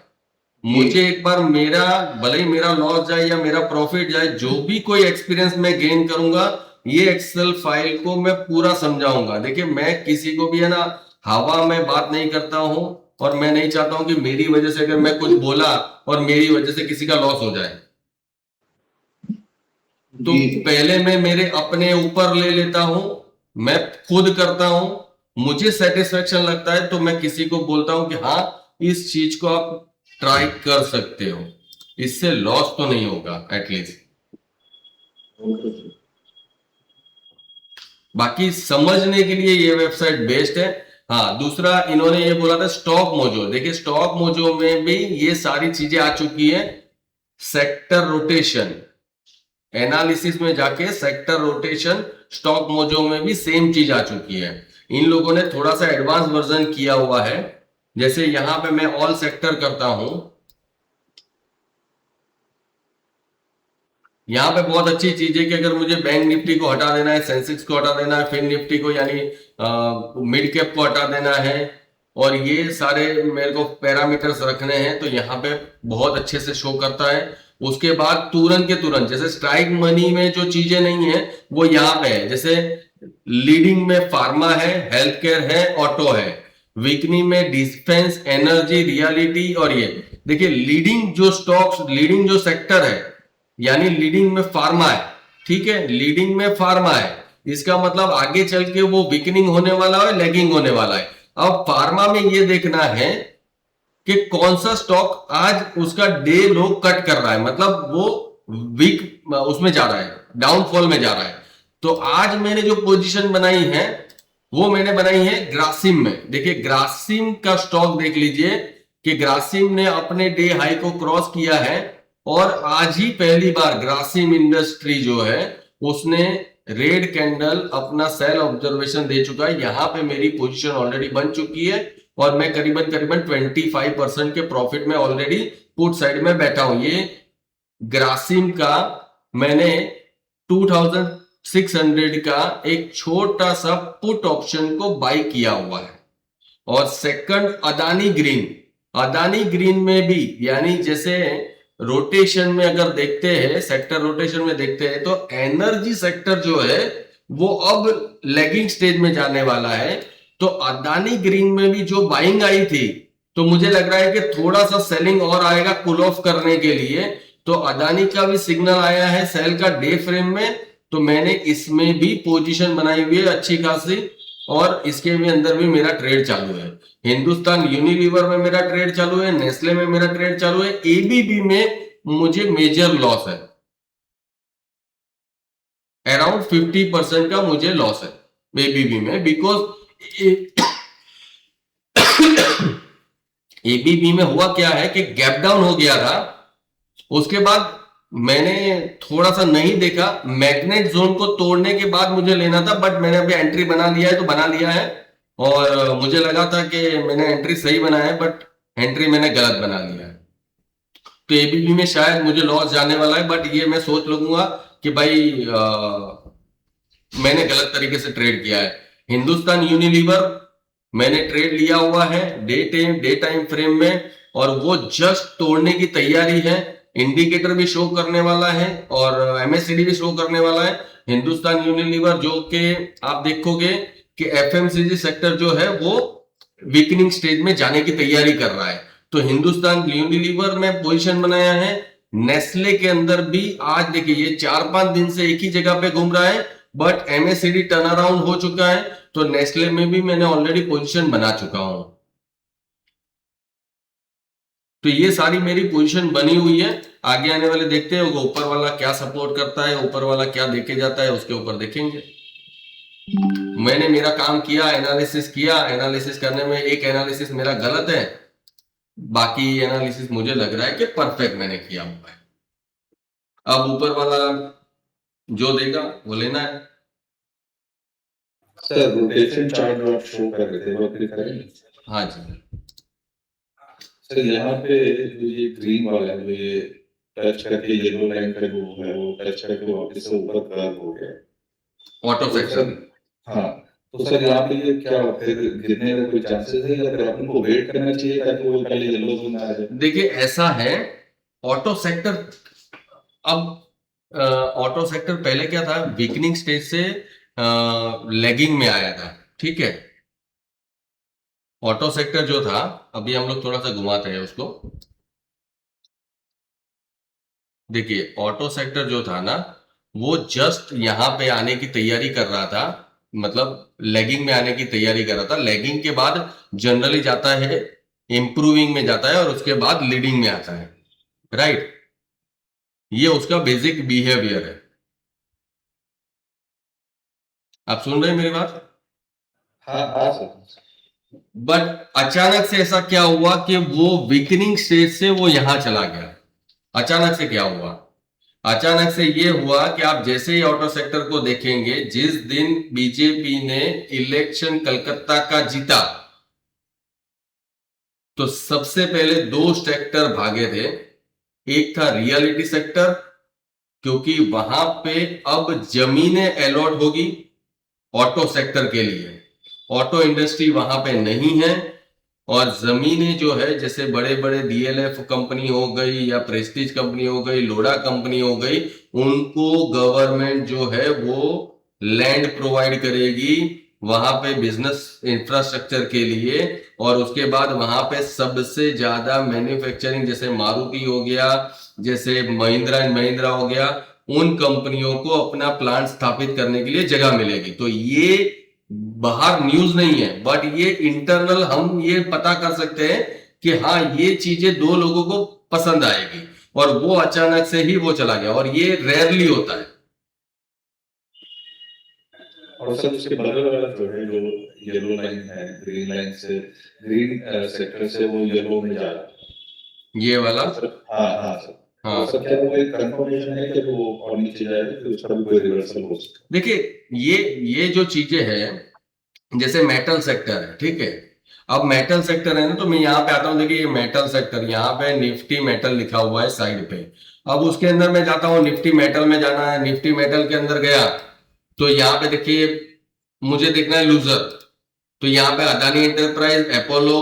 मुझे एक बार मेरा, भले ही मेरा लॉस जाए या मेरा प्रॉफिट जाए, जो भी कोई एक्सपीरियंस मैं गेन करूंगा, ये एक्सेल फाइल को मैं पूरा समझाऊंगा। देखिए मैं किसी को भी है ना हवा में बात नहीं करता हूं, और मैं नहीं चाहता हूं कि मेरी वजह से अगर मैं कुछ बोला और मेरी वजह से किसी का लॉस हो जाए, तो पहले मैं मेरे अपने ऊपर ले लेता हूं, मैं खुद करता हूं, मुझे सेटिस्फेक्शन लगता है तो मैं किसी को बोलता हूं कि हाँ इस चीज को आप ट्राई कर सकते हो, इससे लॉस तो नहीं होगा एटलीस्ट। बाकी समझने के लिए ये वेबसाइट बेस्ट है। हाँ, दूसरा इन्होंने ये बोला था स्टॉक मोजो। देखिए स्टॉक मोजो में भी ये सारी चीजें आ चुकी है। सेक्टर रोटेशन एनालिसिस में जाके सेक्टर रोटेशन स्टॉक मोजो में भी सेम चीज आ चुकी है। इन लोगों ने थोड़ा सा एडवांस वर्जन किया हुआ है। जैसे यहां पे मैं ऑल सेक्टर करता हूं, यहां पे बहुत अच्छी चीज है कि अगर मुझे बैंक निफ्टी को हटा देना है, सेंसेक्स को हटा देना है, फिन निफ्टी को यानी मिड कैप को हटा देना है, और ये सारे मेरे को पैरामीटर्स रखने हैं, तो यहाँ पे बहुत अच्छे से शो करता है। उसके बाद तुरंत के तुरंत, जैसे स्ट्राइक मनी में जो चीजें नहीं है वो यहाँ पे है। जैसे लीडिंग में फार्मा है, हेल्थ केयर है, ऑटो है। वीकनिंग में डिफेंस, एनर्जी, रियलिटी, और ये देखिए लीडिंग जो स्टॉक्स, लीडिंग जो सेक्टर है, यानी लीडिंग में फार्मा है, ठीक है, लीडिंग में फार्मा है, इसका मतलब आगे चल के वो वीकनिंग होने वाला है, लेगिंग होने वाला है। अब फार्मा में ये देखना है कि कौन सा स्टॉक आज उसका डे लो कट कर रहा है, मतलब वो वीक उसमें जा रहा है, डाउनफॉल में जा रहा है। तो आज मैंने जो पोजीशन बनाई है वो मैंने बनाई है ग्रासिम में। देखिए ग्रासिम का स्टॉक देख लीजिए कि ग्रासिम ने अपने डे हाई को क्रॉस किया है, और आज ही पहली बार ग्रासिम इंडस्ट्री जो है उसने रेड कैंडल अपना सेल ऑब्जर्वेशन दे चुका है। यहां पे मेरी पोजीशन ऑलरेडी बन चुकी है, और मैं करीबन 25% के प्रॉफिट में ऑलरेडी पुट साइड में बैठा हूं। ये ग्रासिम का मैंने 2600 का एक छोटा सा पुट ऑप्शन को बाय किया हुआ है। और सेकंड अदानी ग्रीन में भी, यानी जैसे रोटेशन में अगर देखते हैं, सेक्टर रोटेशन में देखते हैं, तो एनर्जी सेक्टर जो है वो अब लेगिंग स्टेज में जाने वाला है। तो अदानी ग्रीन में भी जो बाइंग आई थी, तो मुझे लग रहा है कि थोड़ा सा सेलिंग और आएगा कूल ऑफ करने के लिए। तो अदानी का भी सिग्नल आया है सेल का डे फ्रेम में, तो मैंने इसमें भी पोजीशन बनाई हुई है अच्छी खासी, और इसके भी अंदर भी मेरा ट्रेड चालू है। हिंदुस्तान यूनिलीवर में मेरा ट्रेड चालू है, नेस्ले में मेरा ट्रेड चालू है, एबीबी में मुझे मेजर लॉस है, अराउंड 50% का मुझे लॉस है एबीबी में, बिकॉज एबीबी में हुआ क्या है कि गैप डाउन हो गया था, उसके बाद मैंने थोड़ा सा नहीं देखा, मैग्नेट जोन को तोड़ने के बाद मुझे लेना था, बट मैंने अभी एंट्री बना लिया है तो बना लिया है। और मुझे लगा था कि मैंने एंट्री सही बनाया है, बट एंट्री मैंने गलत बना लिया है। तो एबीबी में शायद मुझे लॉस जाने वाला है, बट ये मैं सोच लूंगा कि भाई मैंने गलत तरीके से ट्रेड किया है। हिंदुस्तान यूनिलीवर मैंने ट्रेड लिया हुआ है डे टाइम फ्रेम में, और वो जस्ट तोड़ने की तैयारी है। इंडिकेटर भी शो करने वाला है और एमएससीडी भी शो करने वाला है। हिंदुस्तान यूनिलीवर जो कि आप देखोगे कि एफएमसीजी सेक्टर जो है वो वीकनिंग स्टेज में जाने की तैयारी कर रहा है। तो हिंदुस्तान यूनिलीवर में पोजीशन बनाया है। नेस्ले के अंदर भी आज देखिए ये 4-5 दिन से एक ही जगह पे घूम रहा है, बट एमएससीडी टर्न अराउंड हो चुका है। तो नेस्ले में भी मैंने ऑलरेडी पोजीशन बना चुका हूं। तो ये सारी मेरी पोजीशन बनी हुई है। आगे आने वाले देखते हैं ऊपर वाला क्या सपोर्ट करता है, ऊपर वाला क्या देके जाता है, उसके ऊपर देखेंगे। मैंने मेरा काम किया, एनालिसिस किया। एनालिसिस करने में एक एनालिसिस मेरा गलत है, बाकी एनालिसिस मुझे लग रहा है कि परफेक्ट मैंने किया हुआ है। अब ऊपर वाला जो देगा वो लेना है। सर रोटेशन चार्ट जो आप शो कर रहे थे वो क्लिक करेंगे? हाँ जी सर यहाँ पे जो ये ग्रीन वाला है, जो ये टच करके येलो लाइन का जो है वो टच करके वापस से ऊपर कर्व हो गया ऑटो सेक्शन। हाँ, तो सर यहाँ पे ये क्या फिर गिरने का कोई चांसेस है या फिर अपन को वेट करना चाहिए ताकि वो पहले येलो जोन में आ जाए? देखिए ऐसा है, ऑटो सेक्टर अब ऑटो सेक्टर पहले क्या था, वीकनिंग स्टेज से लेगिंग में आया था, ठीक है। ऑटो सेक्टर जो था, अभी हम लोग थोड़ा सा घुमाते हैं उसको। देखिए ऑटो सेक्टर जो था ना, वो जस्ट यहां पे आने की तैयारी कर रहा था, मतलब लेगिंग में आने की तैयारी कर रहा था। लेगिंग के बाद जनरली जाता है इंप्रूविंग में जाता है और उसके बाद लीडिंग में आता है, राइट। ये उसका बेसिक बिहेवियर है। आप सुन रहे हैं मेरी बात? हाँ हाँ सर। बट अचानक से ऐसा क्या हुआ कि वो वीकनिंग स्टेज से वो यहां चला गया। अचानक से क्या हुआ? अचानक से ये हुआ कि आप जैसे ही ऑटो सेक्टर को देखेंगे, जिस दिन बीजेपी ने इलेक्शन कलकत्ता का जीता, तो सबसे पहले 2 सेक्टर भागे थे। एक था रियलिटी सेक्टर, क्योंकि वहां पे अब जमीनें अलॉट होगी ऑटो सेक्टर के लिए। ऑटो इंडस्ट्री वहां पे नहीं है, और जमीनें जो है जैसे बड़े बड़े डीएलएफ कंपनी हो गई या प्रेस्टीज कंपनी हो गई, लोडा कंपनी हो गई, उनको गवर्नमेंट जो है वो लैंड प्रोवाइड करेगी वहां पे बिजनेस इंफ्रास्ट्रक्चर के लिए। और उसके बाद वहां पे सबसे ज्यादा मैन्युफैक्चरिंग, जैसे मारुति हो गया, जैसे महिंद्रा एंड महिंद्रा हो गया, उन कंपनियों को अपना प्लांट स्थापित करने के लिए जगह मिलेगी। तो ये बाहर न्यूज नहीं है, बट ये इंटरनल हम ये पता कर सकते हैं कि हाँ ये चीजें 2 लोगों को पसंद आएगी, और वो अचानक से ही वो चला गया, और ये रेयरली होता है। और सर उसके बगल वाला जो है, जो येलो लाइन है, ग्रीन लाइन से ग्रीन सेक्टर से वो येलो में जा रहा है, ये वाला हाँ हाँ सर। हाँ सर क्या वो एक कंफर्मेशन है कि वो और नीचे जाएगा फिर उसका भी कोई रिवर्सल हो सकता है? देखिए ये जो चीजें हैं, जैसे मेटल सेक्टर है, ठीक है। अब मेटल सेक्टर है ना, तो मैं यहाँ पे आता हूँ। देखिए ये मेटल सेक्टर, यहाँ पे निफ्टी मेटल लिखा हुआ है साइड पे। अब उसके अंदर मैं जाता हूँ, निफ्टी मेटल में जाना है। निफ्टी मेटल के अंदर गया तो यहाँ पे देखिए मुझे देखना है लूजर। तो यहाँ पे Adani enterprise, Apollo,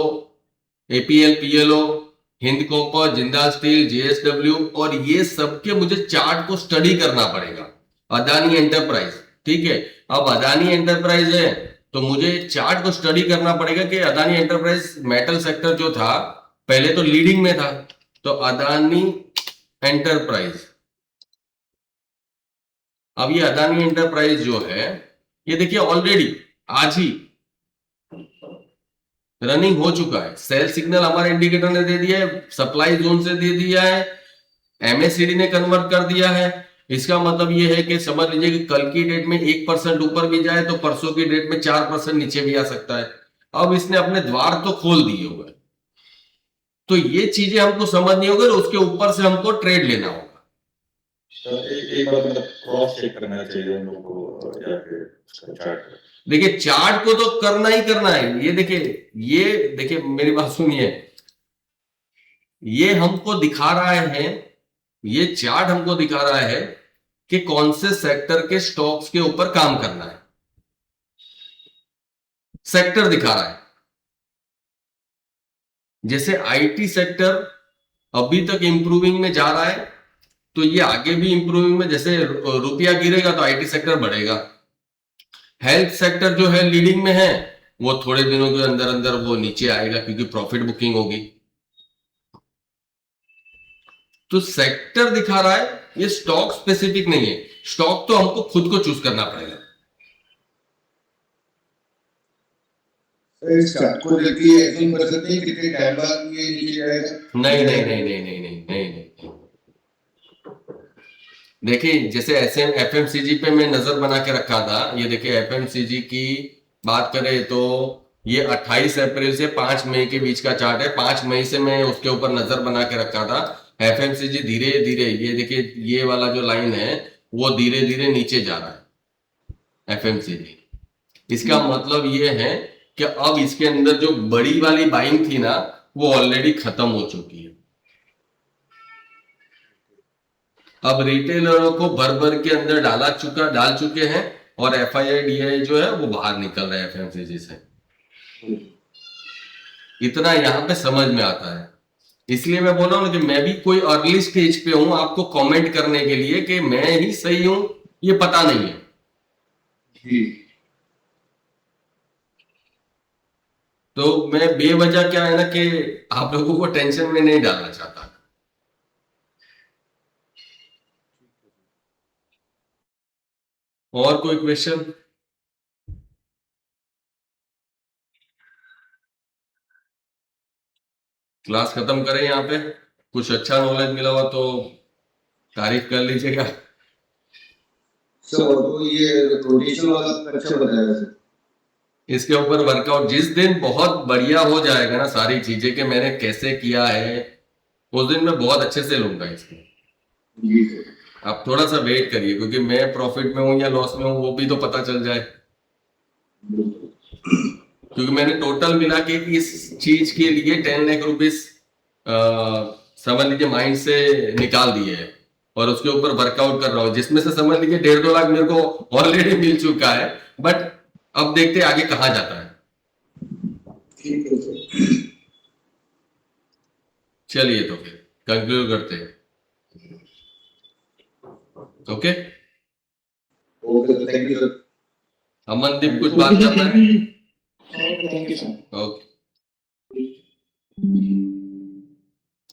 APL, PLO, Hind copper, Jindal steel, JSW, और ये सबके मुझे चार्ट को स्टडी करना पड़ेगा। अदानी एंटरप्राइज, ठीक है। अब अदानी एंटरप्राइज है तो मुझे चार्ट को स्टडी करना पड़ेगा कि अदानी एंटरप्राइज मेटल सेक्टर जो था पहले तो लीडिंग में था। तो अदानी एंटरप्राइज, अब ये अदानी एंटरप्राइज जो है, ये देखिए ऑलरेडी आज ही रनिंग हो चुका है। सेल सिग्नल हमारे इंडिकेटर ने दे दिया है, सप्लाई जोन से दे दिया है, एमएससीडी ने कन्वर्ट कर दिया है। इसका मतलब ये है कि समझ लीजिए कि कल की डेट में 1% ऊपर भी जाए तो परसों की डेट में 4% नीचे भी आ सकता है। अब इसने अपने द्वार तो खोल दिए हुए, तो ये चीजें हमको समझनी होगी, उसके ऊपर से हमको ट्रेड लेना होगा। एक बार मतलब क्रॉस चेक करना चाहिए हम लोग को जाके उसका चार्ट। देखिए चार्ट को तो करना ही करना है। ये देखिए मेरी बात सुनिए, ये हमको दिखा रहा है, ये चार्ट हमको दिखा रहा है कि कौन से सेक्टर के स्टॉक्स के ऊपर काम करना है। सेक्टर दिखा रहा है। जैसे आईटी सेक्टर अभी तक इंप्रूविंग में जा रहा है, तो ये आगे भी इंप्रूविंग में, जैसे रुपया गिरेगा तो आईटी सेक्टर बढ़ेगा। हेल्थ सेक्टर जो है लीडिंग में है, वो थोड़े दिनों के अंदर अंदर वो नीचे आएगा क्योंकि प्रॉफिट बुकिंग होगी। तो सेक्टर दिखा रहा है, ये स्टॉक स्पेसिफिक नहीं है। स्टॉक तो हमको खुद को चूज करना पड़ेगा। सर इस चार्ट को लेके एज्यूम कर सकते हैं कितने टाइम बाद ये नीचे जाएगा? नहीं नहीं नहीं नहीं नहीं नहीं नहीं नहीं। देखिए जैसे एफएमसीजी पे मैं नजर बना के रखा था, ये देखिए एफएमसीजी की बात करें तो ये 28 अप्रैल से 5 मई के बीच का चार्ट है। 5 मई से मैं उसके ऊपर नजर बना के रखा था। एफएमसीजी धीरे धीरे, ये देखिए ये वाला जो लाइन है वो धीरे धीरे नीचे जा रहा है एफएमसीजी। इसका मतलब ये है कि अब इसके अंदर जो बड़ी वाली बाइंग थी ना, वो ऑलरेडी खत्म हो चुकी है। अब रिटेलरों को भर भर के अंदर डाल चुके हैं, और एफआईआई जो है वो बाहर निकल रहा है एफएमसीजी से। इतना यहां पे समझ में आता है। इसलिए मैं बोल रहा हूं कि मैं भी कोई अर्ली स्टेज पे हूं आपको कमेंट करने के लिए कि मैं ही सही हूं, ये पता नहीं है। जी तो मैं बेवजह क्या है ना कि आप लोगों को टेंशन में नहीं डालना चाहता। और कोई क्वेश्चन? क्लास खत्म करें यहाँ पे। कुछ अच्छा नॉलेज मिला हुआ तो तारीफ कर लीजिएगा। सर तो ये रोटेशन वाला अच्छा बताया सर। इसके ऊपर वर्कआउट जिस दिन बहुत बढ़िया हो जाएगा ना, सारी चीजें कि मैंने कैसे किया है, उस दिन मैं बहुत अच्छे से लूंगा इसको। जी सर। आप थोड़ा सा वेट करिए, क्योंकि मैं प्रॉफिट में हूं या लॉस में हूं वो भी तो पता चल जाए। क्योंकि मैंने टोटल मिला के इस चीज के लिए 10 लाख रुपीस समझ लीजिए माइंड से निकाल दिए हैं, और उसके ऊपर वर्कआउट कर रहा हूं, जिसमें से समझ लीजिए 1.5-2 लाख मेरे को ऑलरेडी मिल चुका है। बट अब देखते हैं आगे कहां जाता है। ठीक है सर। चलिए तो फिर कंक्लूड करते हैं। Okay okay sir, thank you sir. Amandeep कुछ बात करना है? Thank you sir. ओके।